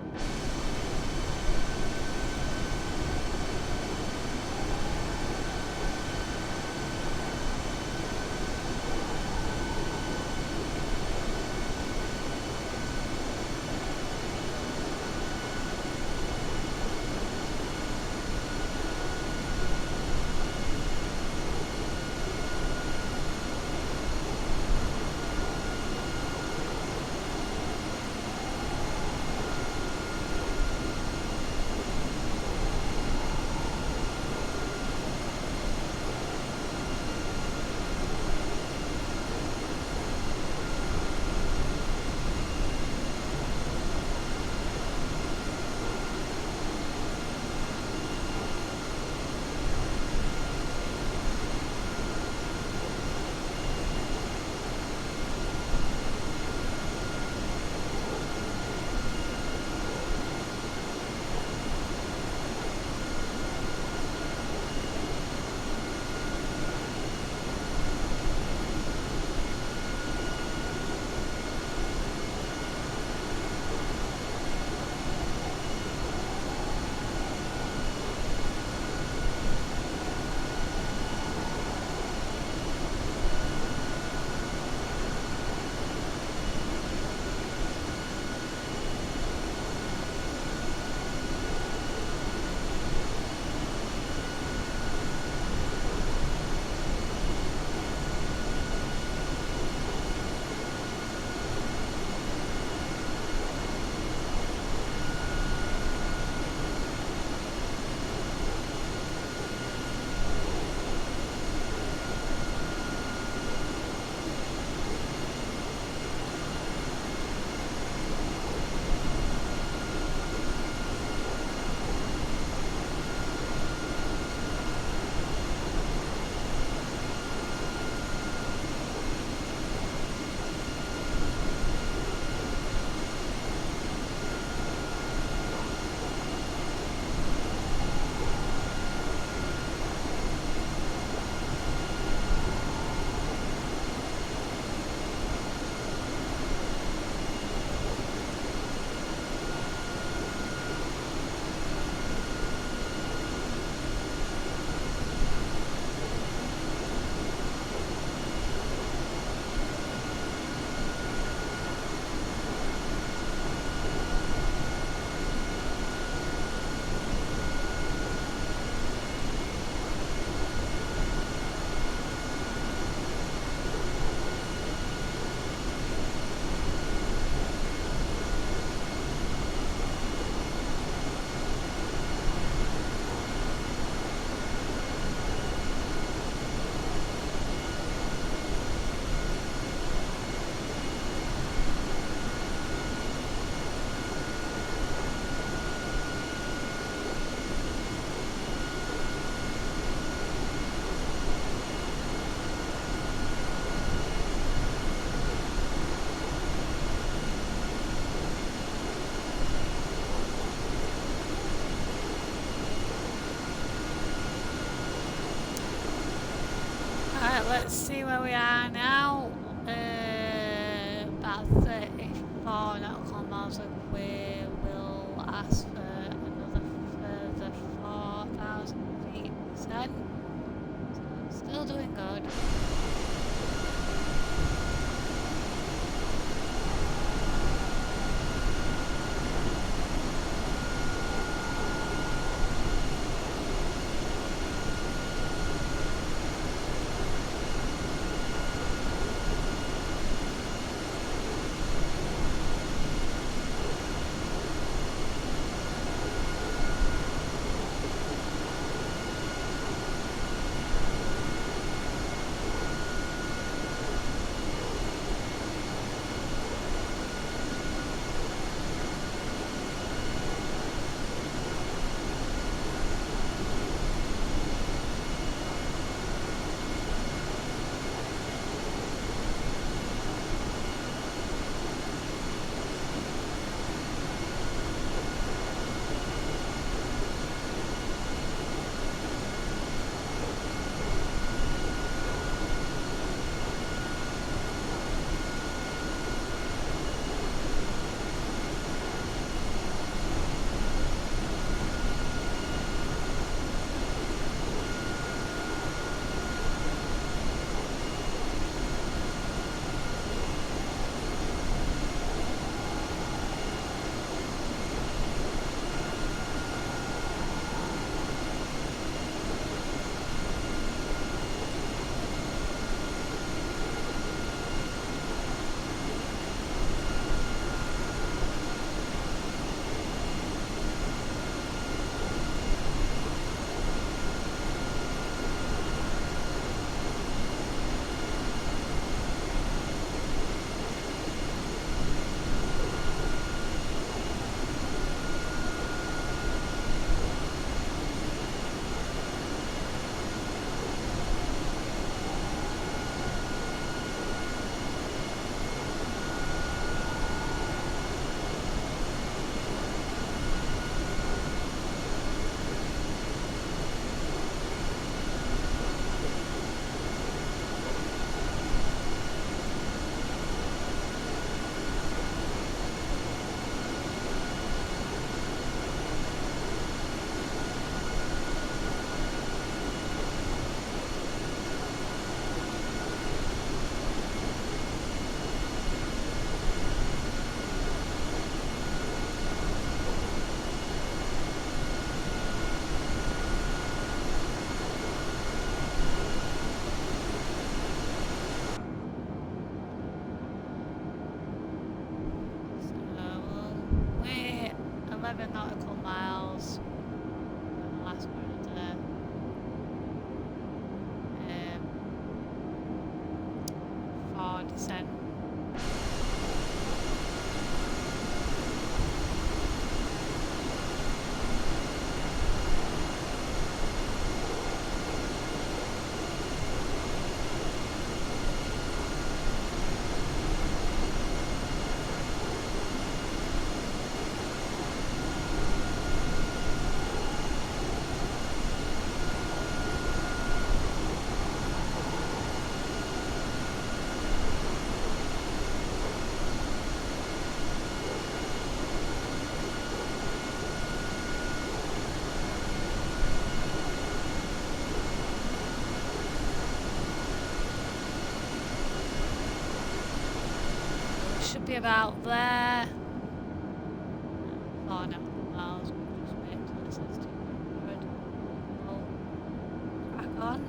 Let's see where we are now. About 34 nautical miles away. We'll ask for another further 4,000 feet descent. So still doing good. be about there. 4 nautical miles. Just wait till it says 200. We'll crack on.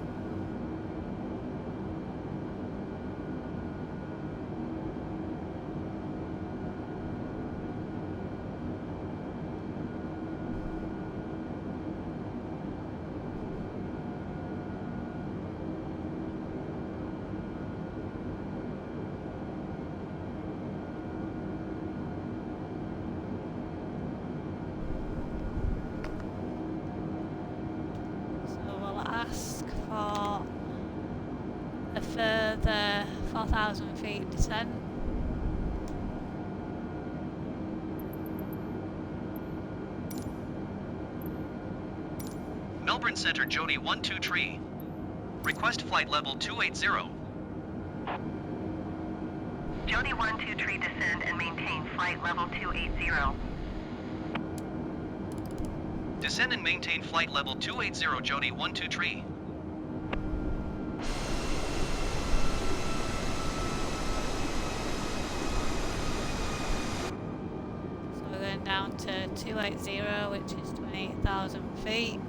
Ask for a further 4,000 feet descent. Melbourne Center Jody 123. Request flight level 280. Jody 123 descend and maintain flight level 280. Descend and maintain flight level 280 Jody 123. So we're going down to 280, which is 28,000 feet.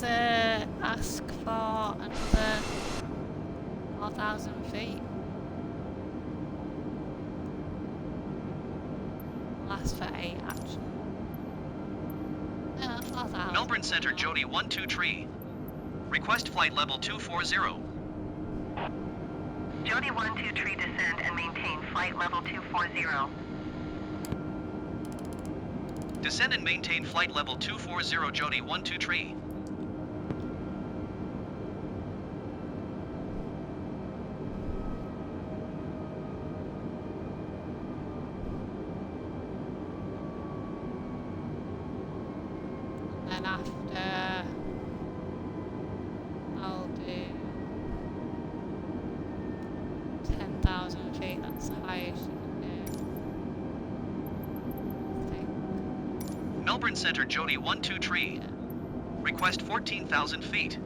let's ask for another 4,000 feet. Last for 8 actually. No, 4,000. Melbourne Center, Jody 12 tree. Request flight level 240. Jody 12 tree descend and maintain flight level 240. Descend and maintain flight level 240, Jody 12 tree. And after, I'll do 10,000 feet, that's the highest you can do. I think. Melbourne Center, Jody 12 tree. Request 14,000 feet.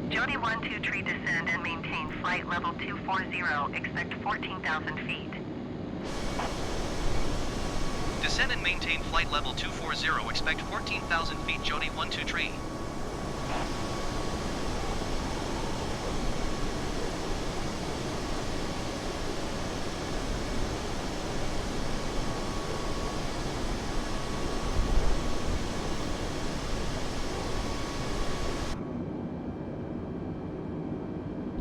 Jody 12 tree descend and maintain flight level 240. Expect 14,000 feet. Descend and maintain flight level 240. Expect 14,000 feet, Jody 12 tree.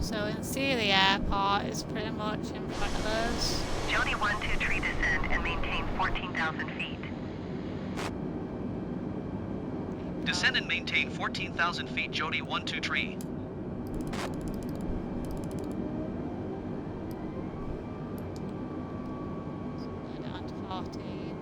So in see the airport is pretty much in front of us. Jody 12 tree descend and maintain 14,000 feet. Descend and maintain 14,000 feet, Jody 12 tree. Go down to 14.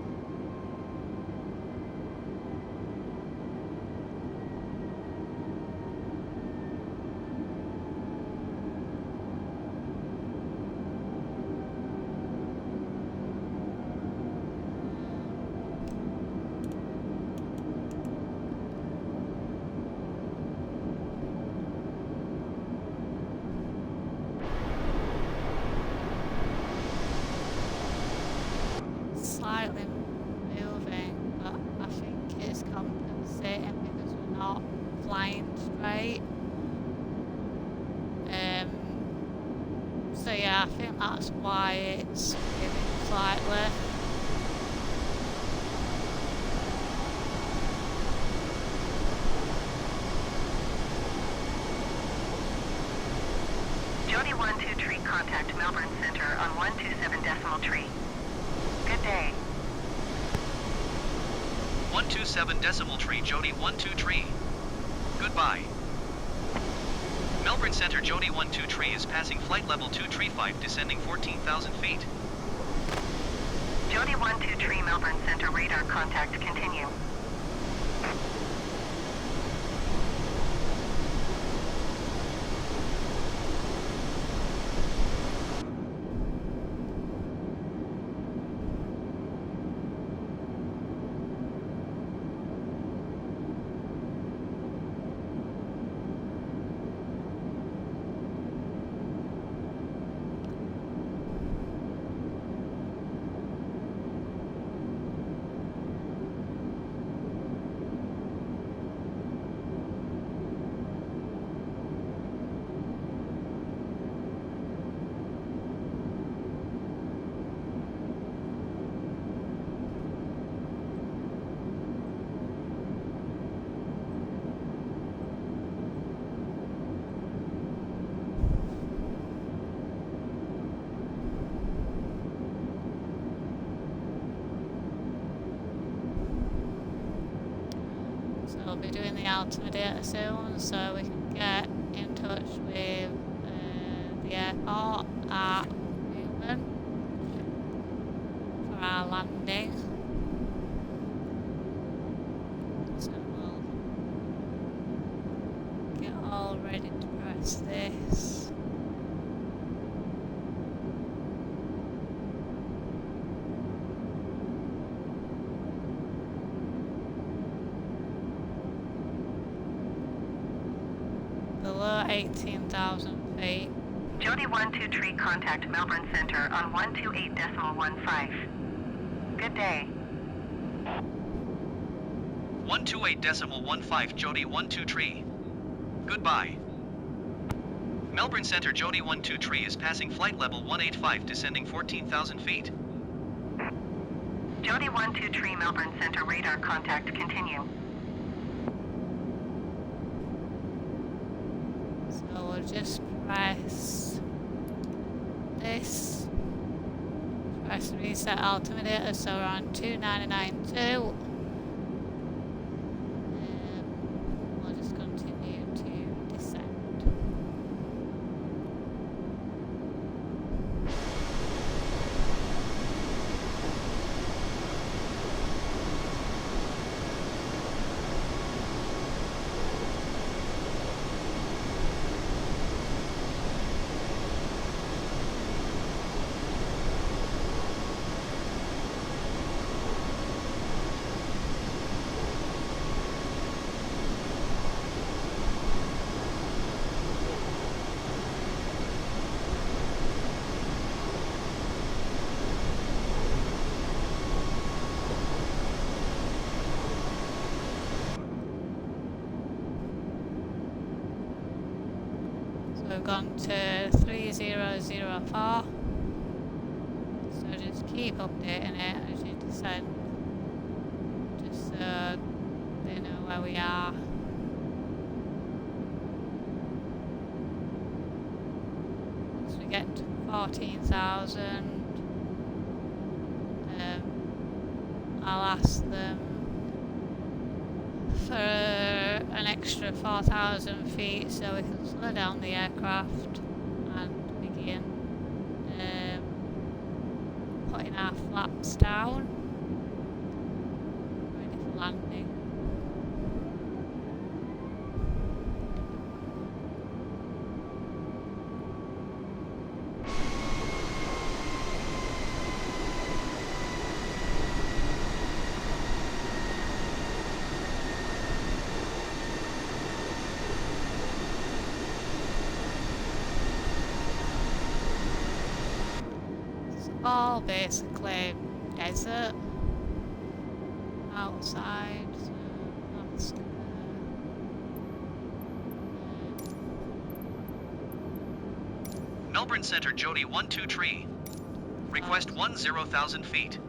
Slightly moving, but I think it's compensating because we're not flying straight. So yeah, I think that's why it's moving slightly. Jody 12 tree contact Melbourne Center on 127 decimal tree. Good day. 127 decimal tree, Jody 12 tree. Goodbye. Melbourne Center, Jody 12 tree is passing flight level 235, descending 14,000 feet. Jody 12 tree Melbourne Center radar contact continue. So we'll be doing the altimeter soon, so we can get in touch with the airport at Newman for our landing. So we'll get all ready to press this. Below 18,000 feet. Jody 12 tree contact Melbourne Center on 128.15. Good day. 128.15 Jody 12 tree. Goodbye. Melbourne Centre Jody 12 tree is passing flight level 185 descending 14,000 feet. Jody 12 tree Melbourne Centre radar contact continue. So we'll just press this. Press reset altimeter, so we're on 2992. We'll just continue to descend. We've gone to 3004. So just keep updating it as you descend. Just so they know where we are. Once we get to 14,000, I'll ask them for an extra 4,000 feet so we can slow down the aircraft and begin putting our flaps down, ready for landing. All basically desert outside, so that's Melbourne Centre Jody 12 tree. Request 10,000 feet.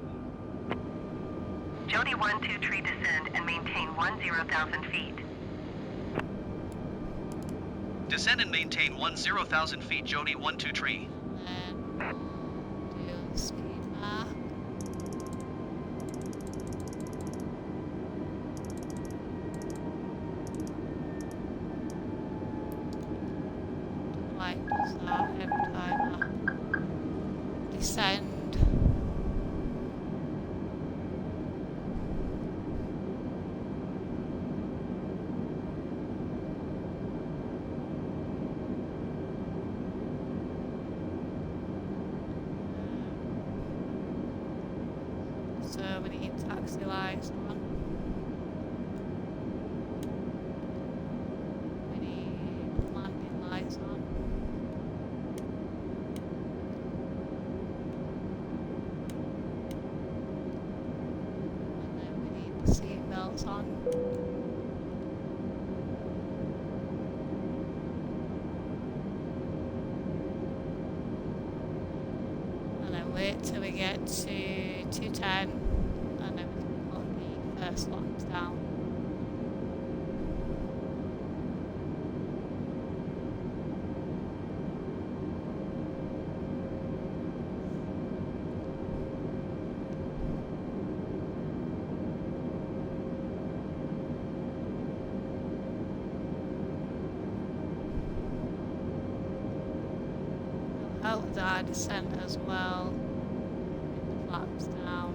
Jody 12 tree descend and maintain 10,000 feet. Descend and maintain 10,000 feet Jody 12 tree. and do speed mark. Like does that every time I descend. So we need taxi lights on. We need landing lights on. And then we need the seat belts on. And then wait till we get to 210 and then we can put the first locks down. We'll help our descent as well. Bring the flaps down.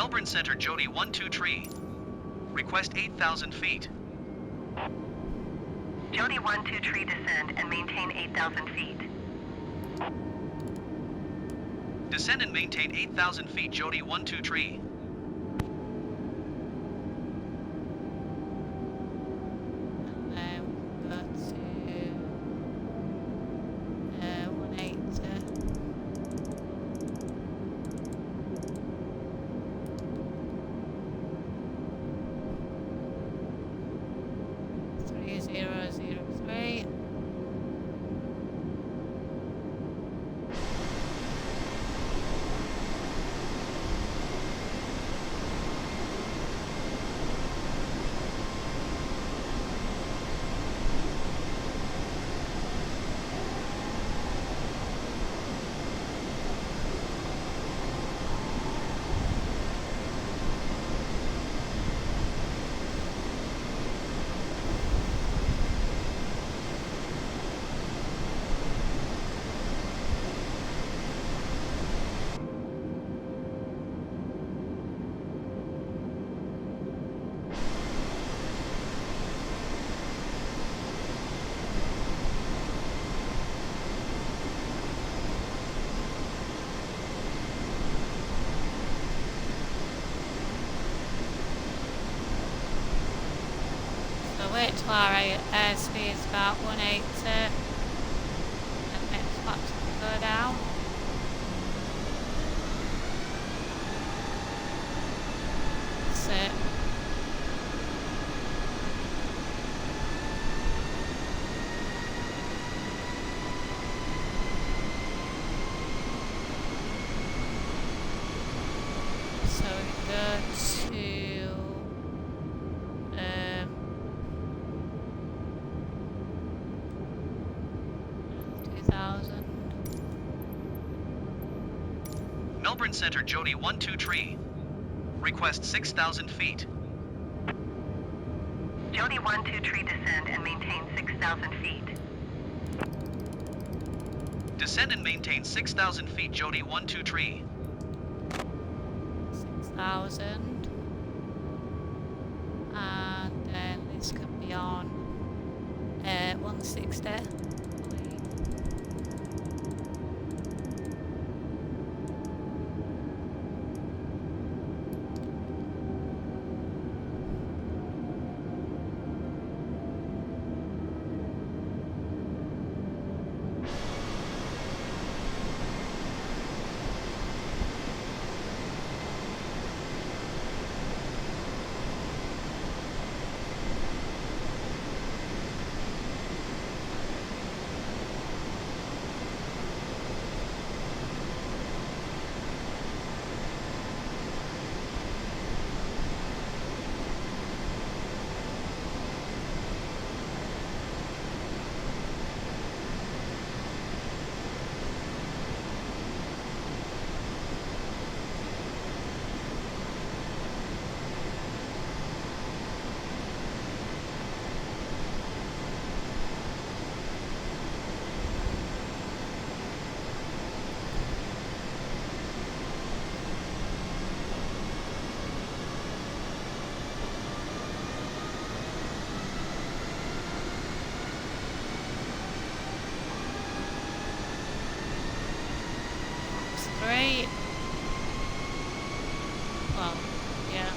Melbourne Center, Jody 12 tree. Request 8,000 feet. Jody 12 tree, descend and maintain 8,000 feet. Descend and maintain 8,000 feet, Jody 12 tree. And then we'll go to 180. Three zero zero three. So wait till our airspeed is about 180 and next flap's gonna go down. That's it. So we go to 2000. Melbourne Center, Jody 12 tree. Request 6,000 feet. Jody 12 tree, descend and maintain 6,000 feet. Descend and maintain 6,000 feet, Jody 12 tree. 6,000. And then this can be on 160. I believe. Great. Well, yeah.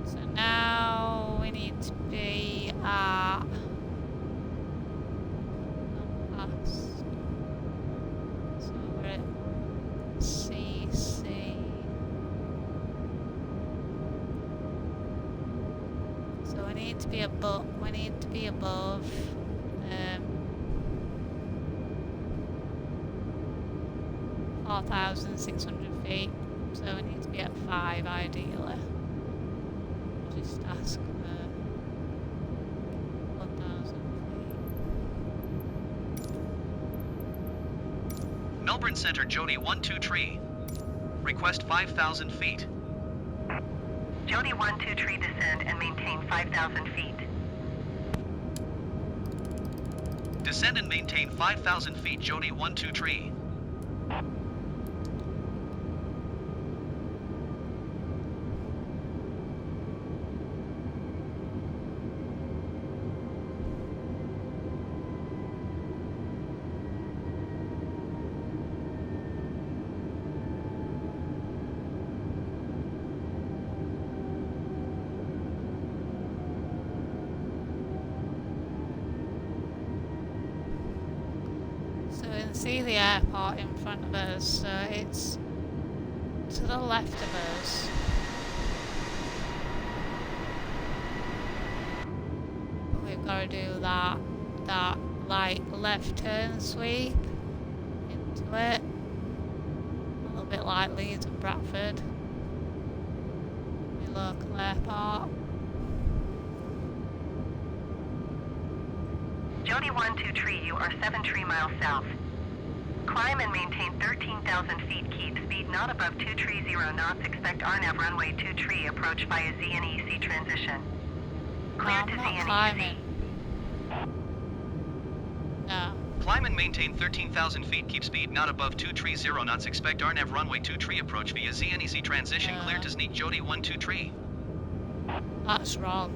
So now we need to be at Belfast. So we're at CC. So we need to be above. 4,600 feet, so we need to be at 5 ideally. I'll just ask for 1,000 feet. Melbourne Center, Jody 12 tree. Request 5,000 feet. Jody 12 tree, descend and maintain 5,000 feet. Descend and maintain 5,000 feet, Jody 12 tree. can see the airport in front of us, so it's to the left of us. But we've got to do that like left turn sweep into it. A little bit like Leeds and Bradford. The local airport. Jody 123, you are 73 miles south. Climb and maintain 13,000 feet. Keep speed not above 230 knots. Expect RNAV runway 23 approach via ZNEC transition. No, Clear I'm to not ZNEC. climbing. No. Climb and maintain 13,000 feet. Keep speed not above 230 knots. Expect RNAV runway 23 approach via ZNEC transition. Clear to sneak Jody 123. That's wrong.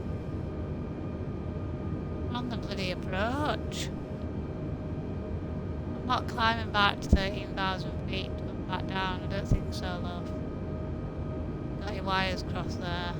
On the bloody approach. I'm not climbing back to 13,000 feet to come back down. I don't think so, love. Got your wires crossed there.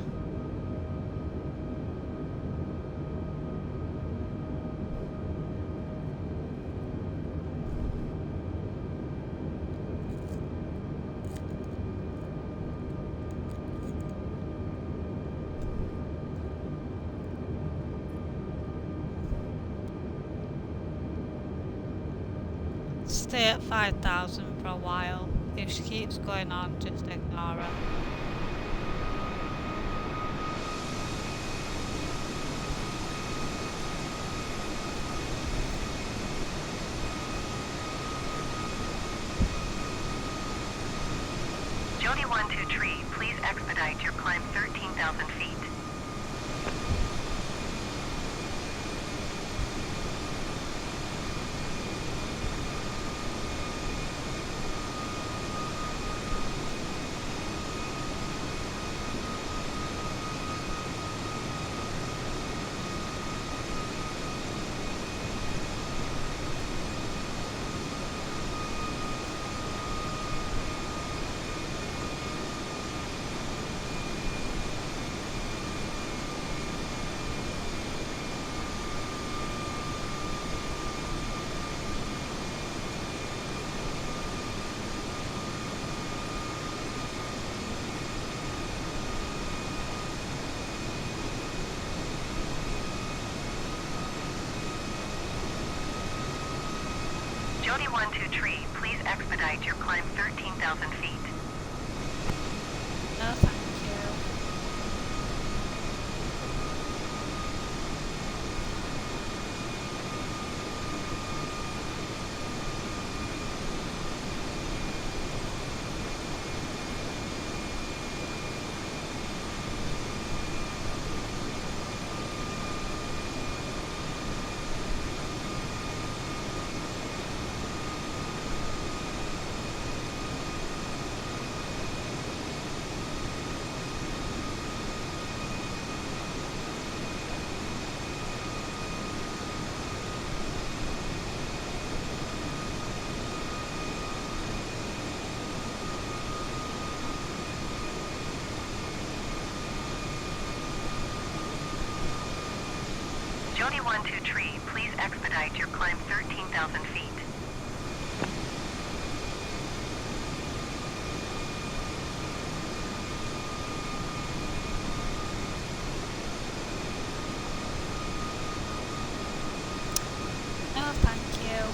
Stay at 5,000 for a while. If she keeps going on, just ignore her. Jody 123, please expedite your climb 13,000 feet. Jody 123, please expedite your climb 13,000 feet. No, thank you. Jody 123, please expedite your climb 13,000 feet. No, thank you.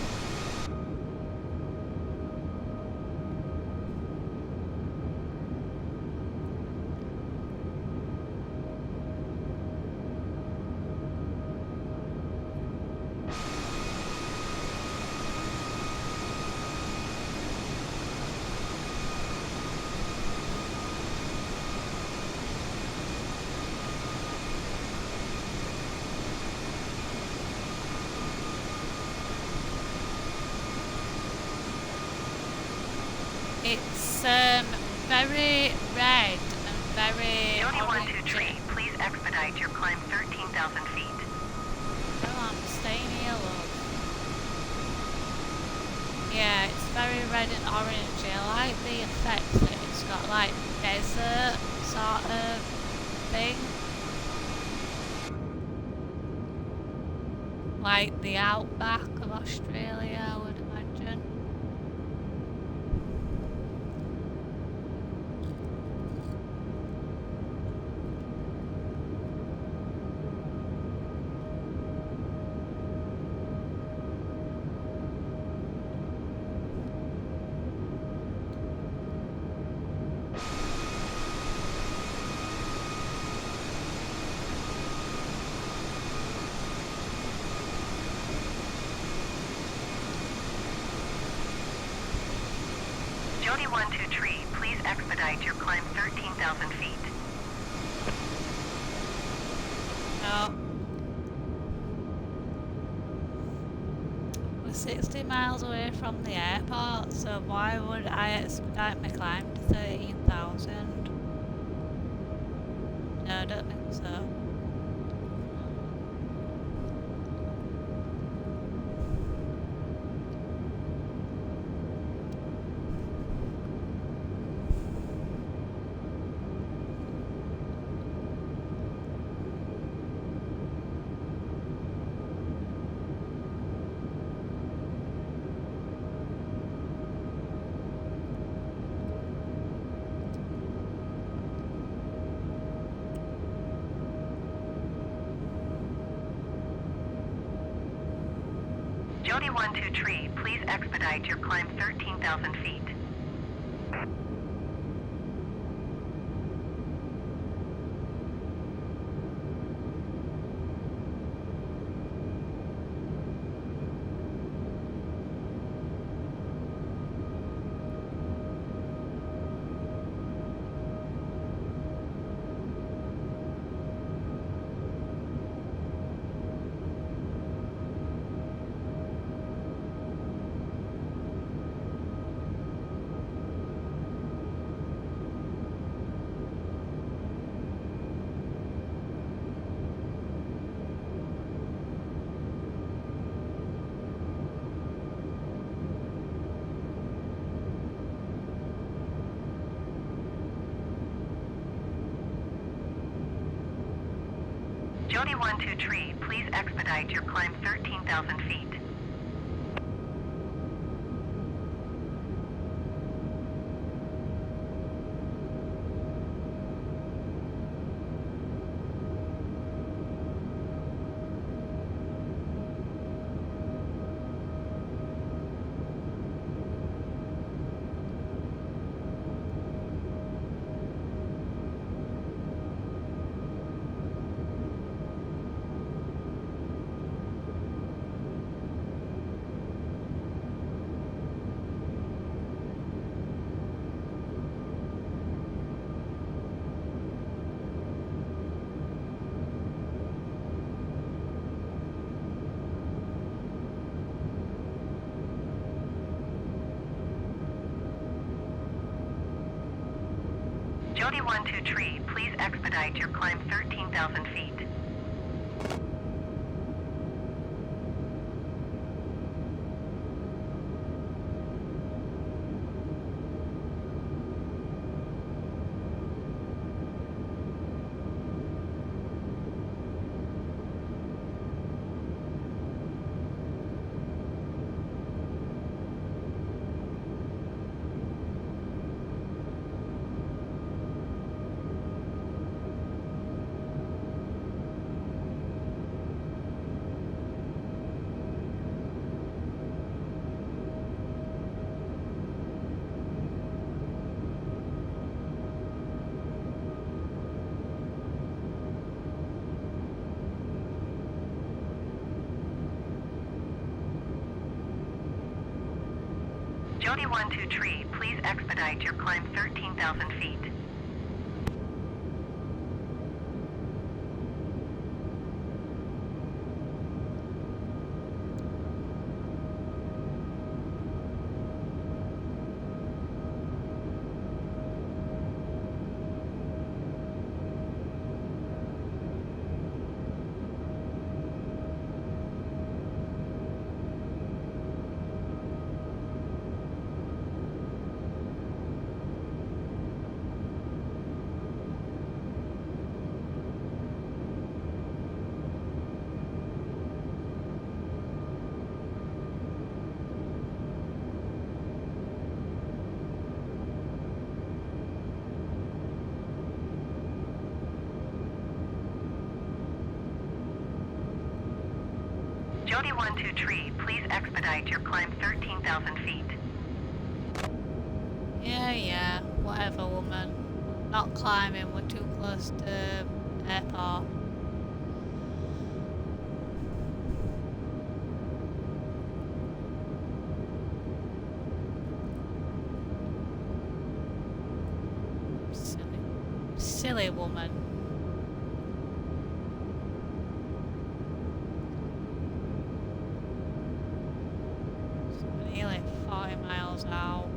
It's very red and very Jody orange. 123, please expedite your climb 13,000 feet. Oh, I'm staying here, love. Yeah, it's very red and orange. I like the effect that it's got, like desert sort of thing. Like the outback of Australia, I would imagine. Jody 123, please expedite your climb 13,000 feet. No. We're 60 miles away from the airport, so why would I expedite my climb to 13,000? No, I don't think so. Jody 123, please expedite your climb 13,000 feet. Jody 123, please expedite your climb 13,000 feet. Jody 123, please expedite your climb 13,000 feet. Jody 123, please expedite your climb 13,000 feet. Jody 123, please expedite your climb 13,000 feet. Yeah, whatever, woman. Not climbing, we're too close to airport. silly woman. It's nearly 40 miles out.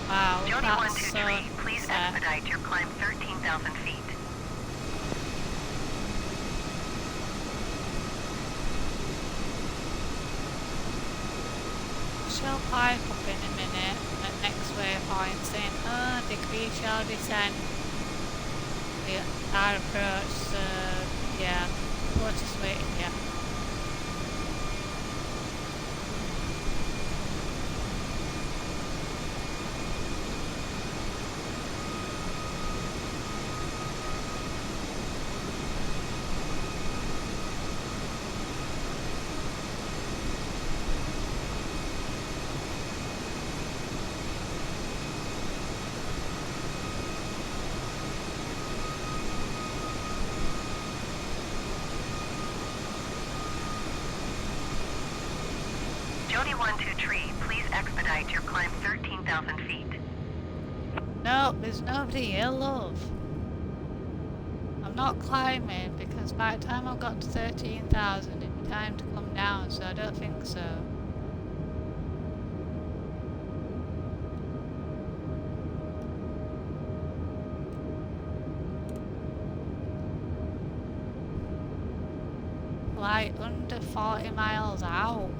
Wow, Jody that's so 123, please sad. expedite your climb 13,000 feet. Shall pipe up in a minute at next waypoint saying, degree shall descend. Our approach, yeah, we're just waiting here. Jody 123, please expedite your climb 13,000 feet. No, there's nobody here, love. I'm not climbing because by the time I've got to 13,000 it'd be time to come down, so I don't think so. Like under 40 miles out.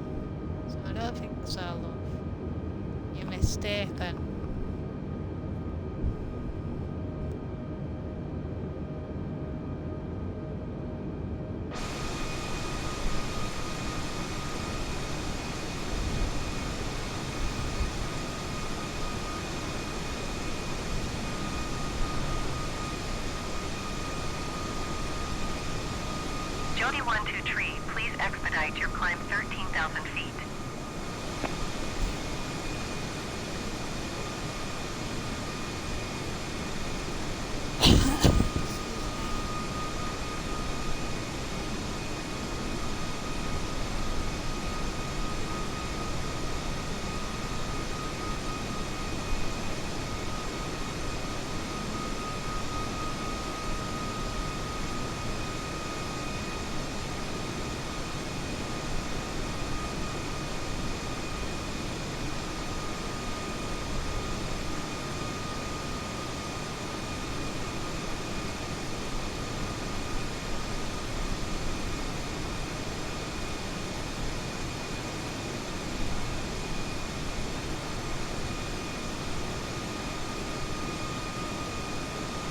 So I don't think so, love. You're mistaken. Jody 123, please expedite your climb 13,000 feet.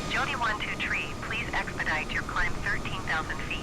Jody 123, please expedite your climb 13,000 feet.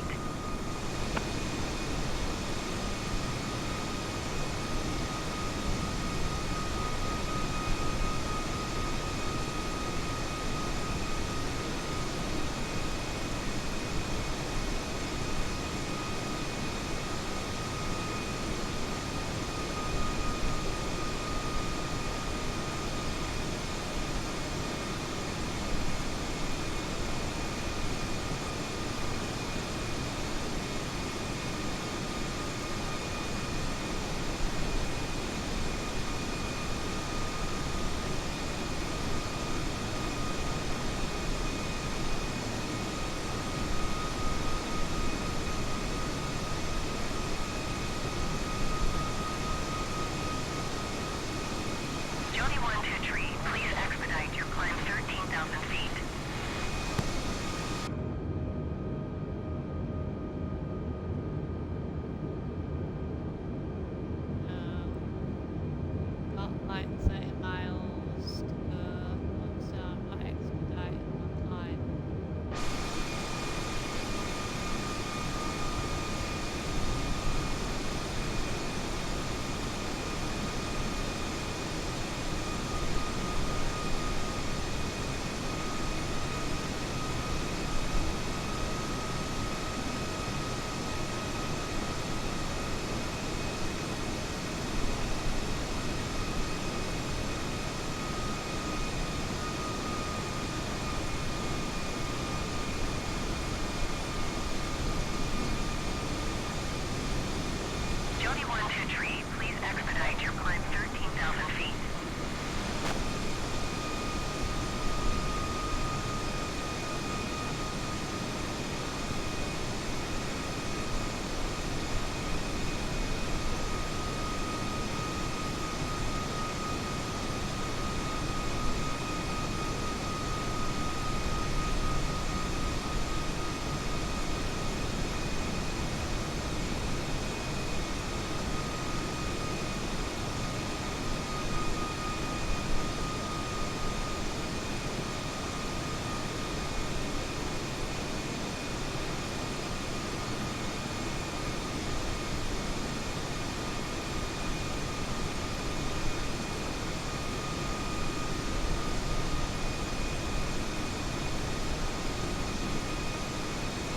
tree, please expedite your climb 13,000 feet.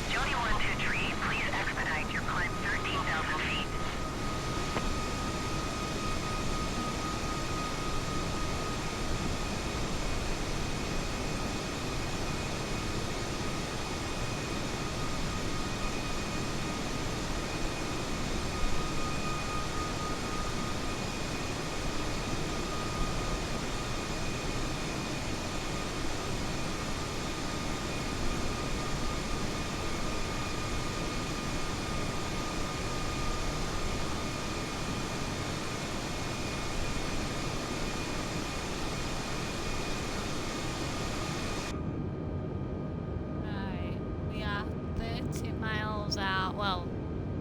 Jody 1-2 tree, please expedite your climb 13,000 feet. Right, we are 30 miles out. Well,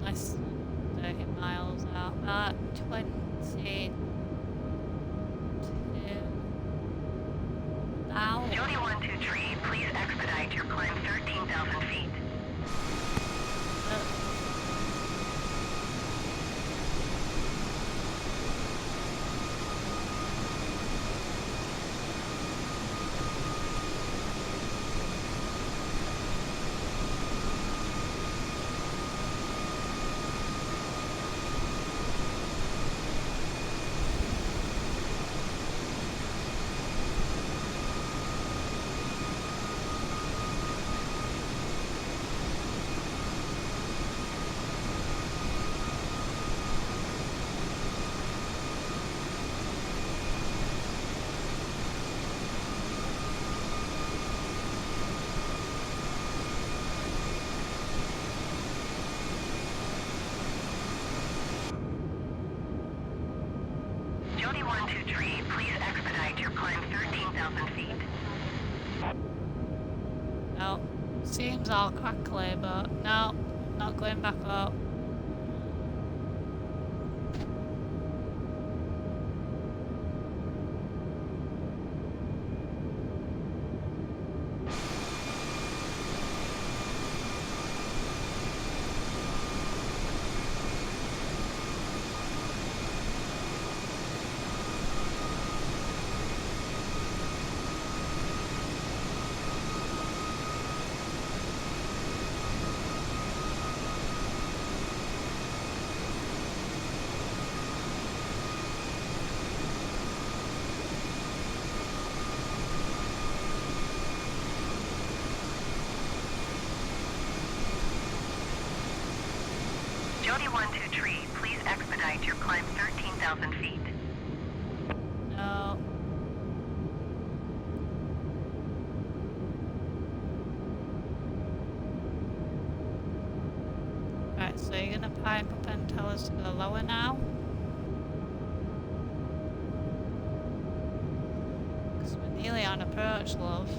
less than 30 miles out. About 22 now. Jody 1-2 tree, please expedite your climb 13,000 feet. Jody 1-2 tree, please expedite your climb 13,000 feet. No, seems all crackly, but no, not going back up. Jody 1-2 tree, please expedite your climb 13,000 feet. No. Right, so you're gonna pipe up and tell us to go lower now? Because we're nearly on approach, love.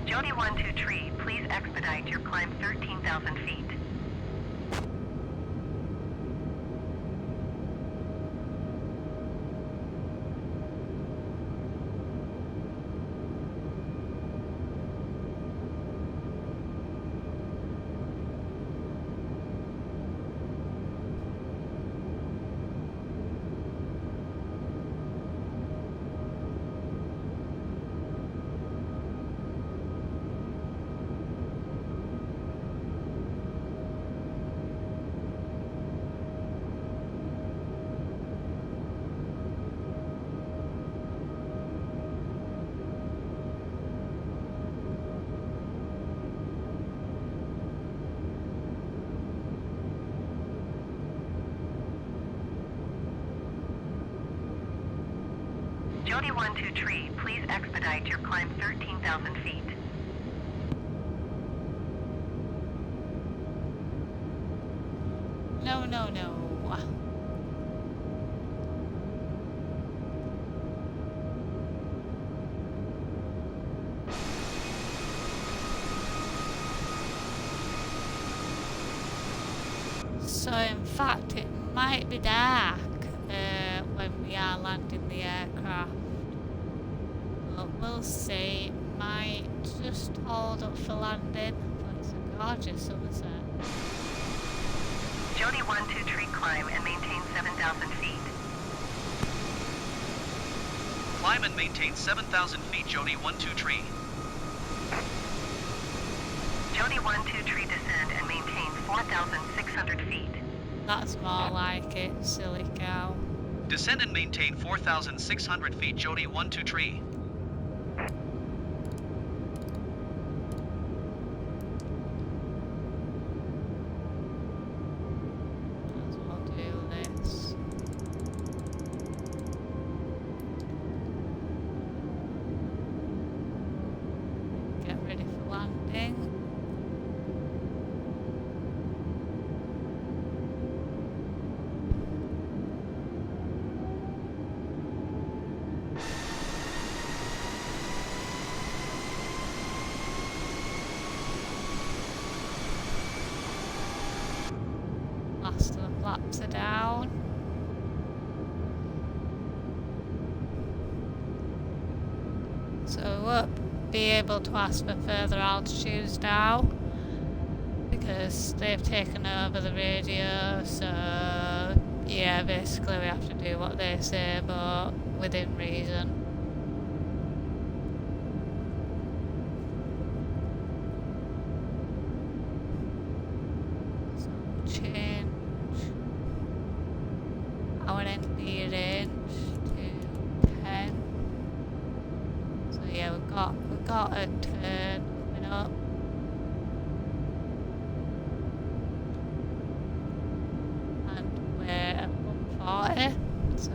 Jody 1-2 tree, please expedite your climb 13,000 feet. Jody 12 Tree, please expedite your climb 13,000 feet. No, no, no. So in fact it might be dark when we are landing the aircraft. But we'll see. It might just hold up for landing. But it's a gorgeous sunset. Jody 12 Tree, climb and maintain 7,000 feet. Climb and maintain 7,000 feet, Jody 12 Tree. Jody 12 Tree, descend and maintain 4,600 feet. That's more like it, silly cow. Descend and maintain 4,600 feet, Jody 12 Tree. Might as well do this. Get ready for landing. Last of the flaps are down. So we won't be able to ask for further altitudes now because they've taken over the radio, so yeah, basically we have to do what they say, but within reason. So change our NB range to 10. So yeah, we've got a turn coming up. And we're at 140. So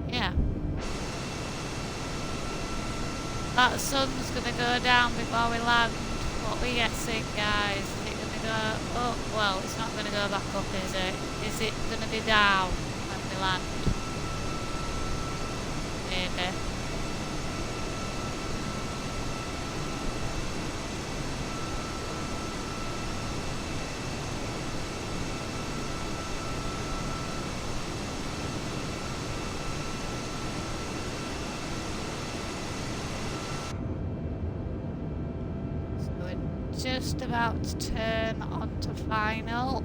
yeah. That sun's gonna go down before we land. What we guessing, guys? Is it gonna go up? Well, it's not gonna go back up, is it? Is it gonna be down when we land? Maybe. Just about to turn onto final.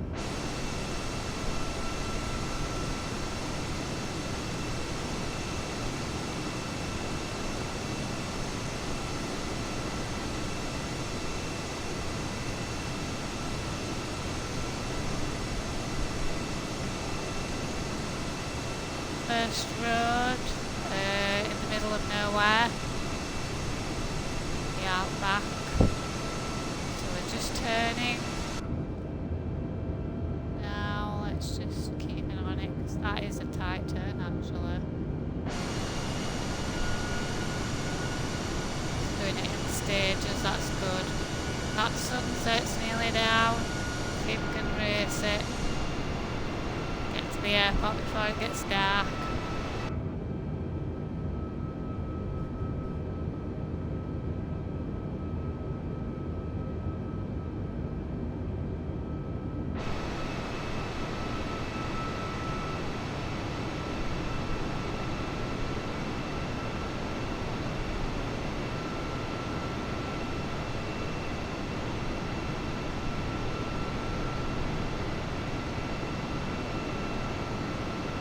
First road in the middle of nowhere. The outback. Just turning. Now let's just keep it on it because that is a tight turn actually. Just doing it in stages, that's good. That sunset's nearly down. See if we can race it. Get to the airport before it gets dark.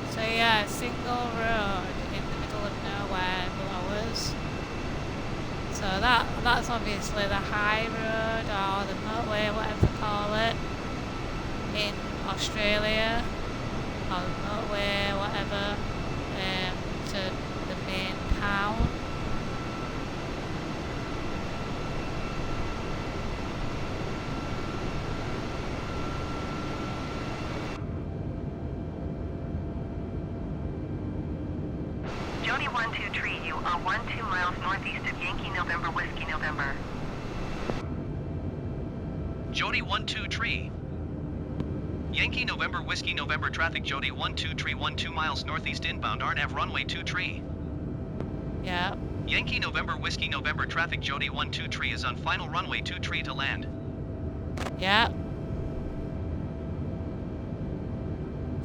So yeah, single road in the middle of nowhere below us. So that's obviously the high road or the motorway, whatever they call it, in Australia, or the motorway, whatever, to the main town. 212 tree, you are 12 miles northeast of Yankee November Whiskey November. Jody 12 tree. Yankee November Whiskey November traffic Jody 12 tree 12 miles northeast inbound RNAV runway 2 tree. Yeah. Yankee November Whiskey November traffic Jody 12 tree is on final runway 2 tree to land. Yeah.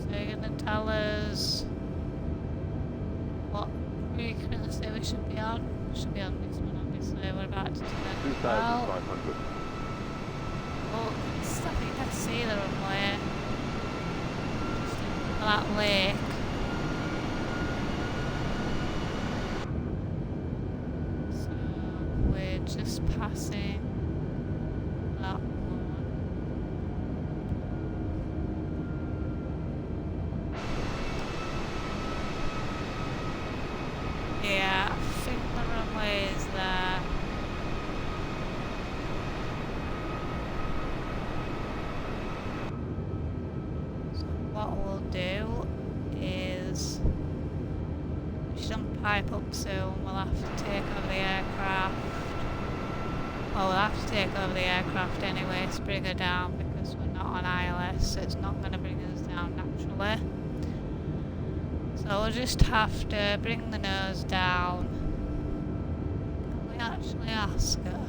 So you're gonna tell us what frequency we should be on? We should be on this one, obviously. We're about to do that. 2,500. Oh, I think I see the runway. Just in that lake. So we're just passing that one. Yeah, I think the runway is there. So what we'll do is we should pipe up soon. We'll have to take over the aircraft. Well, we'll have to take over the aircraft anyway to bring her down because we're not on ILS, so it's not going to bring us down naturally. So we'll just have to bring the nose down. Can we actually ask her?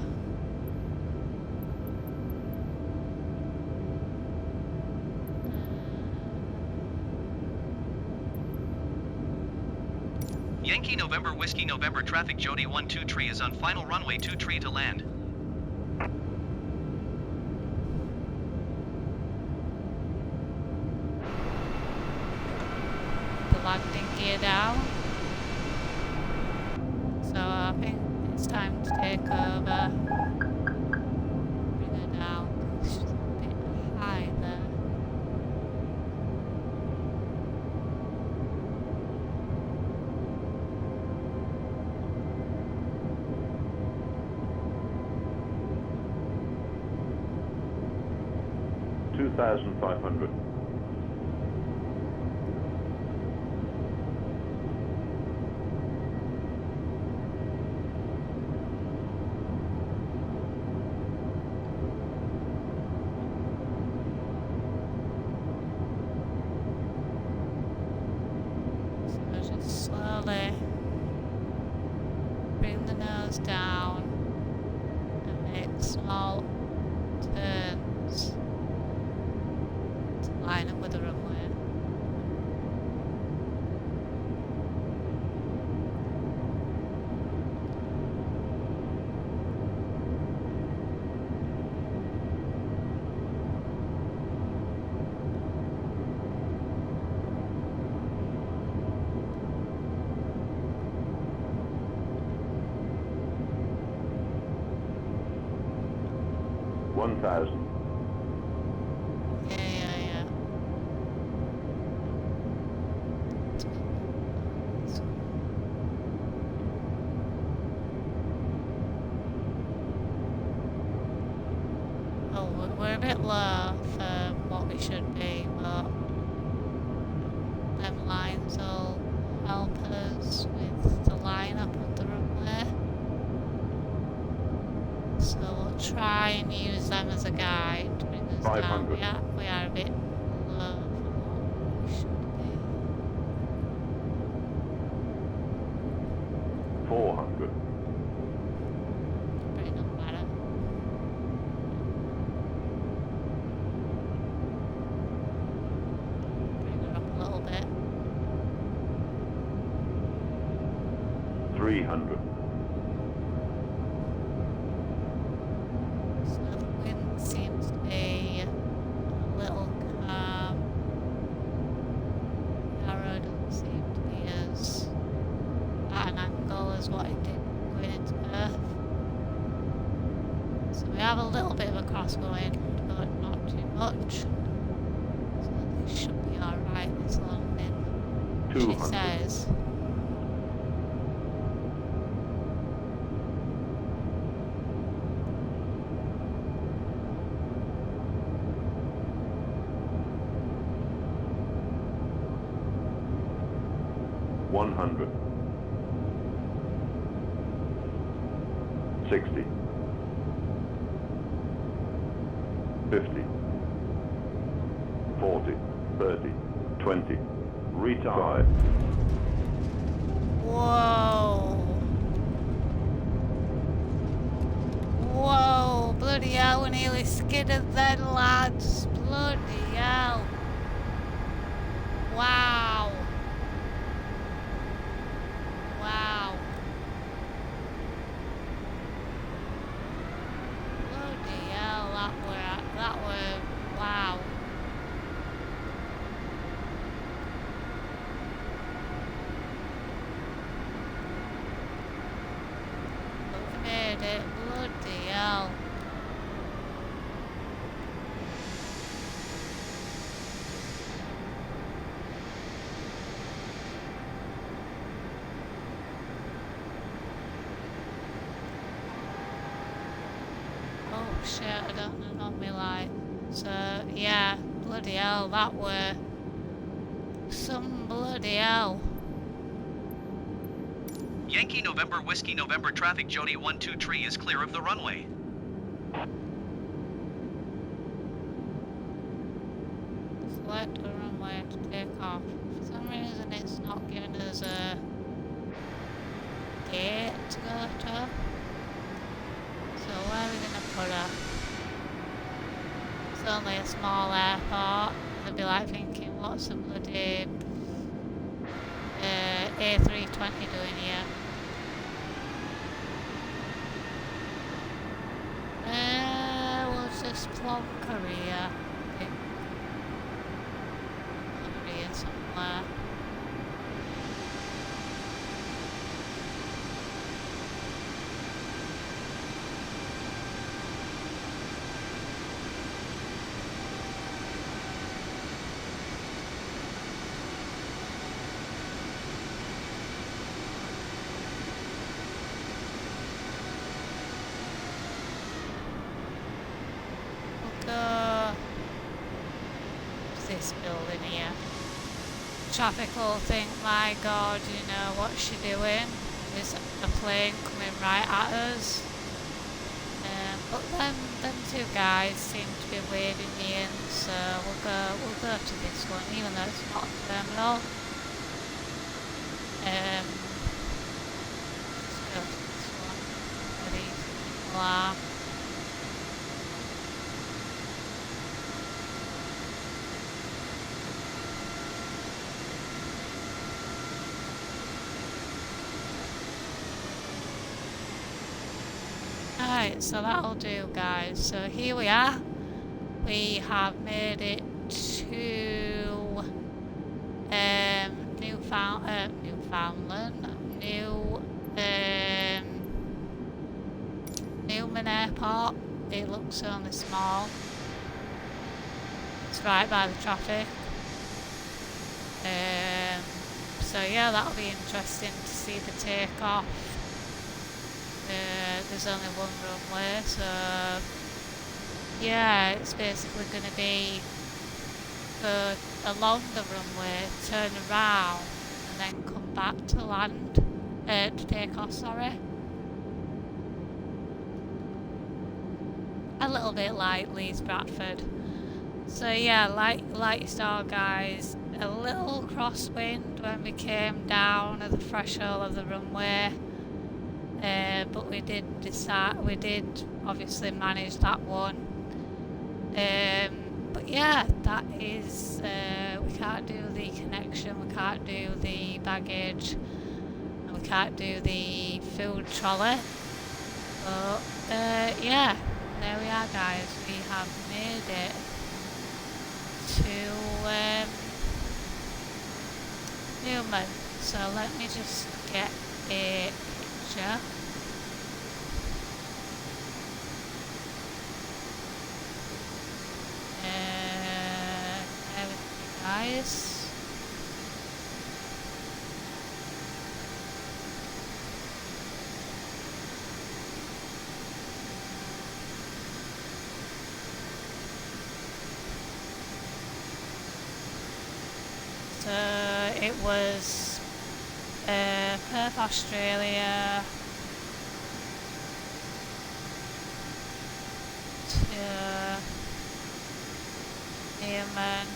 Yankee November Whiskey November traffic Jody 12 tree is on final runway 2 tree to land. The landing gear down. So I think it's time to take over. Bring her down. She's a bit high there. $2,500. So just slowly bring the nose down and make small turns to line up with the runway. $1,000. Yeah. Oh, we're a bit low for what we should be, but them lines will help us with the line up of the runway. So we'll try and use them as a guide to bring us down. 500. Yeah, we are a bit low for what we should be. 400. But it doesn't matter. Bring her up a little bit. 300. So the wind seems to be a little calm. The arrow doesn't seem to be as at an angle as what it did going into Perth. So we have a little bit of a crosswind, but not too much. So this should be alright, this landing. She 200. says. $100. 60, 50, 40, 30, 20, retard. Whoa. Whoa, bloody hell, we nearly skidded then, lads. Bloody hell. Wow. Wow. Bloody hell, that were, wow. But we made it, bloody hell. Oh shit, I don't know on me light. So yeah, bloody hell, that were some bloody hell. Yankee November Whiskey November traffic Jody 123 is clear of the runway. Select a runway to take off. For some reason it's not giving us a gate to go to. So where are we gonna put her? It's only a small airport. They'll be like thinking, what's the bloody A320 doing here? We'll just plonk her here. Here somewhere. This building here. Traffic will think, my god, you know, what's she doing? There's a plane coming right at us. But them two guys seem to be waving me in, so we'll go to this one, even though it's not a terminal. Let's go to this one, where these people are. Right, so that'll do, guys. So here we are. We have made it to Newfoundland, Newman Airport. It looks only small. It's right by the traffic. So yeah, that'll be interesting to see the takeoff. There's only one runway, so yeah, it's basically going to be go along the runway, turn around, and then come back to land, to take off, sorry. A little bit like Leeds Bradford. So yeah, like you saw, guys, a little crosswind when we came down at the threshold of the runway. But we did obviously manage that one. But yeah, that is, we can't do the connection, we can't do the baggage, and we can't do the food trolley. But yeah, there we are, guys. We have made it to Newman. So let me just get a picture. There with you guys. So it was Perth, Australia, to Newman,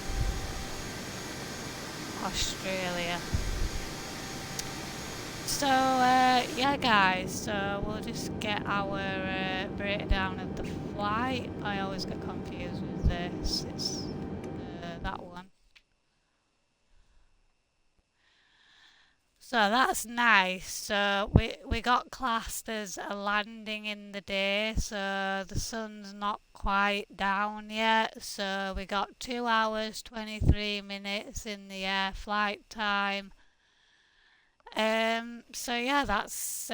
Australia. So yeah guys, so we'll just get our breakdown of the flight. I always get confused with this, it's that one. So that's nice. So we got classed as a landing in the day, so the sun's not quite down yet. So we got 2 hours 23 minutes in the air flight time. So yeah, that's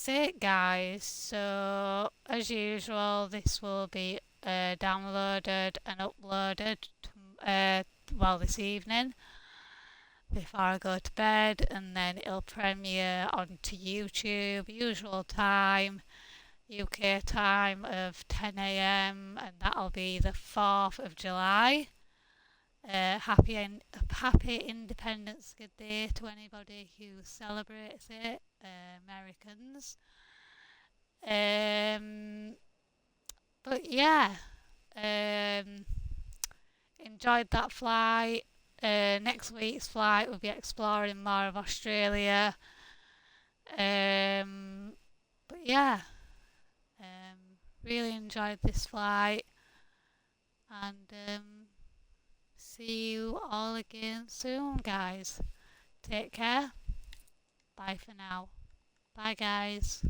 it guys. So as usual, this will be downloaded and uploaded this evening before I go to bed, and then it'll premiere onto YouTube, usual time, UK time of 10 a.m, and that'll be the 4th of July. Happy Independence Day to anybody who celebrates it, Americans. But yeah, enjoyed that flight. Next week's flight will be exploring more of Australia. But yeah, really enjoyed this flight, and see you all again soon, guys. Take care. Bye for now. Bye, guys.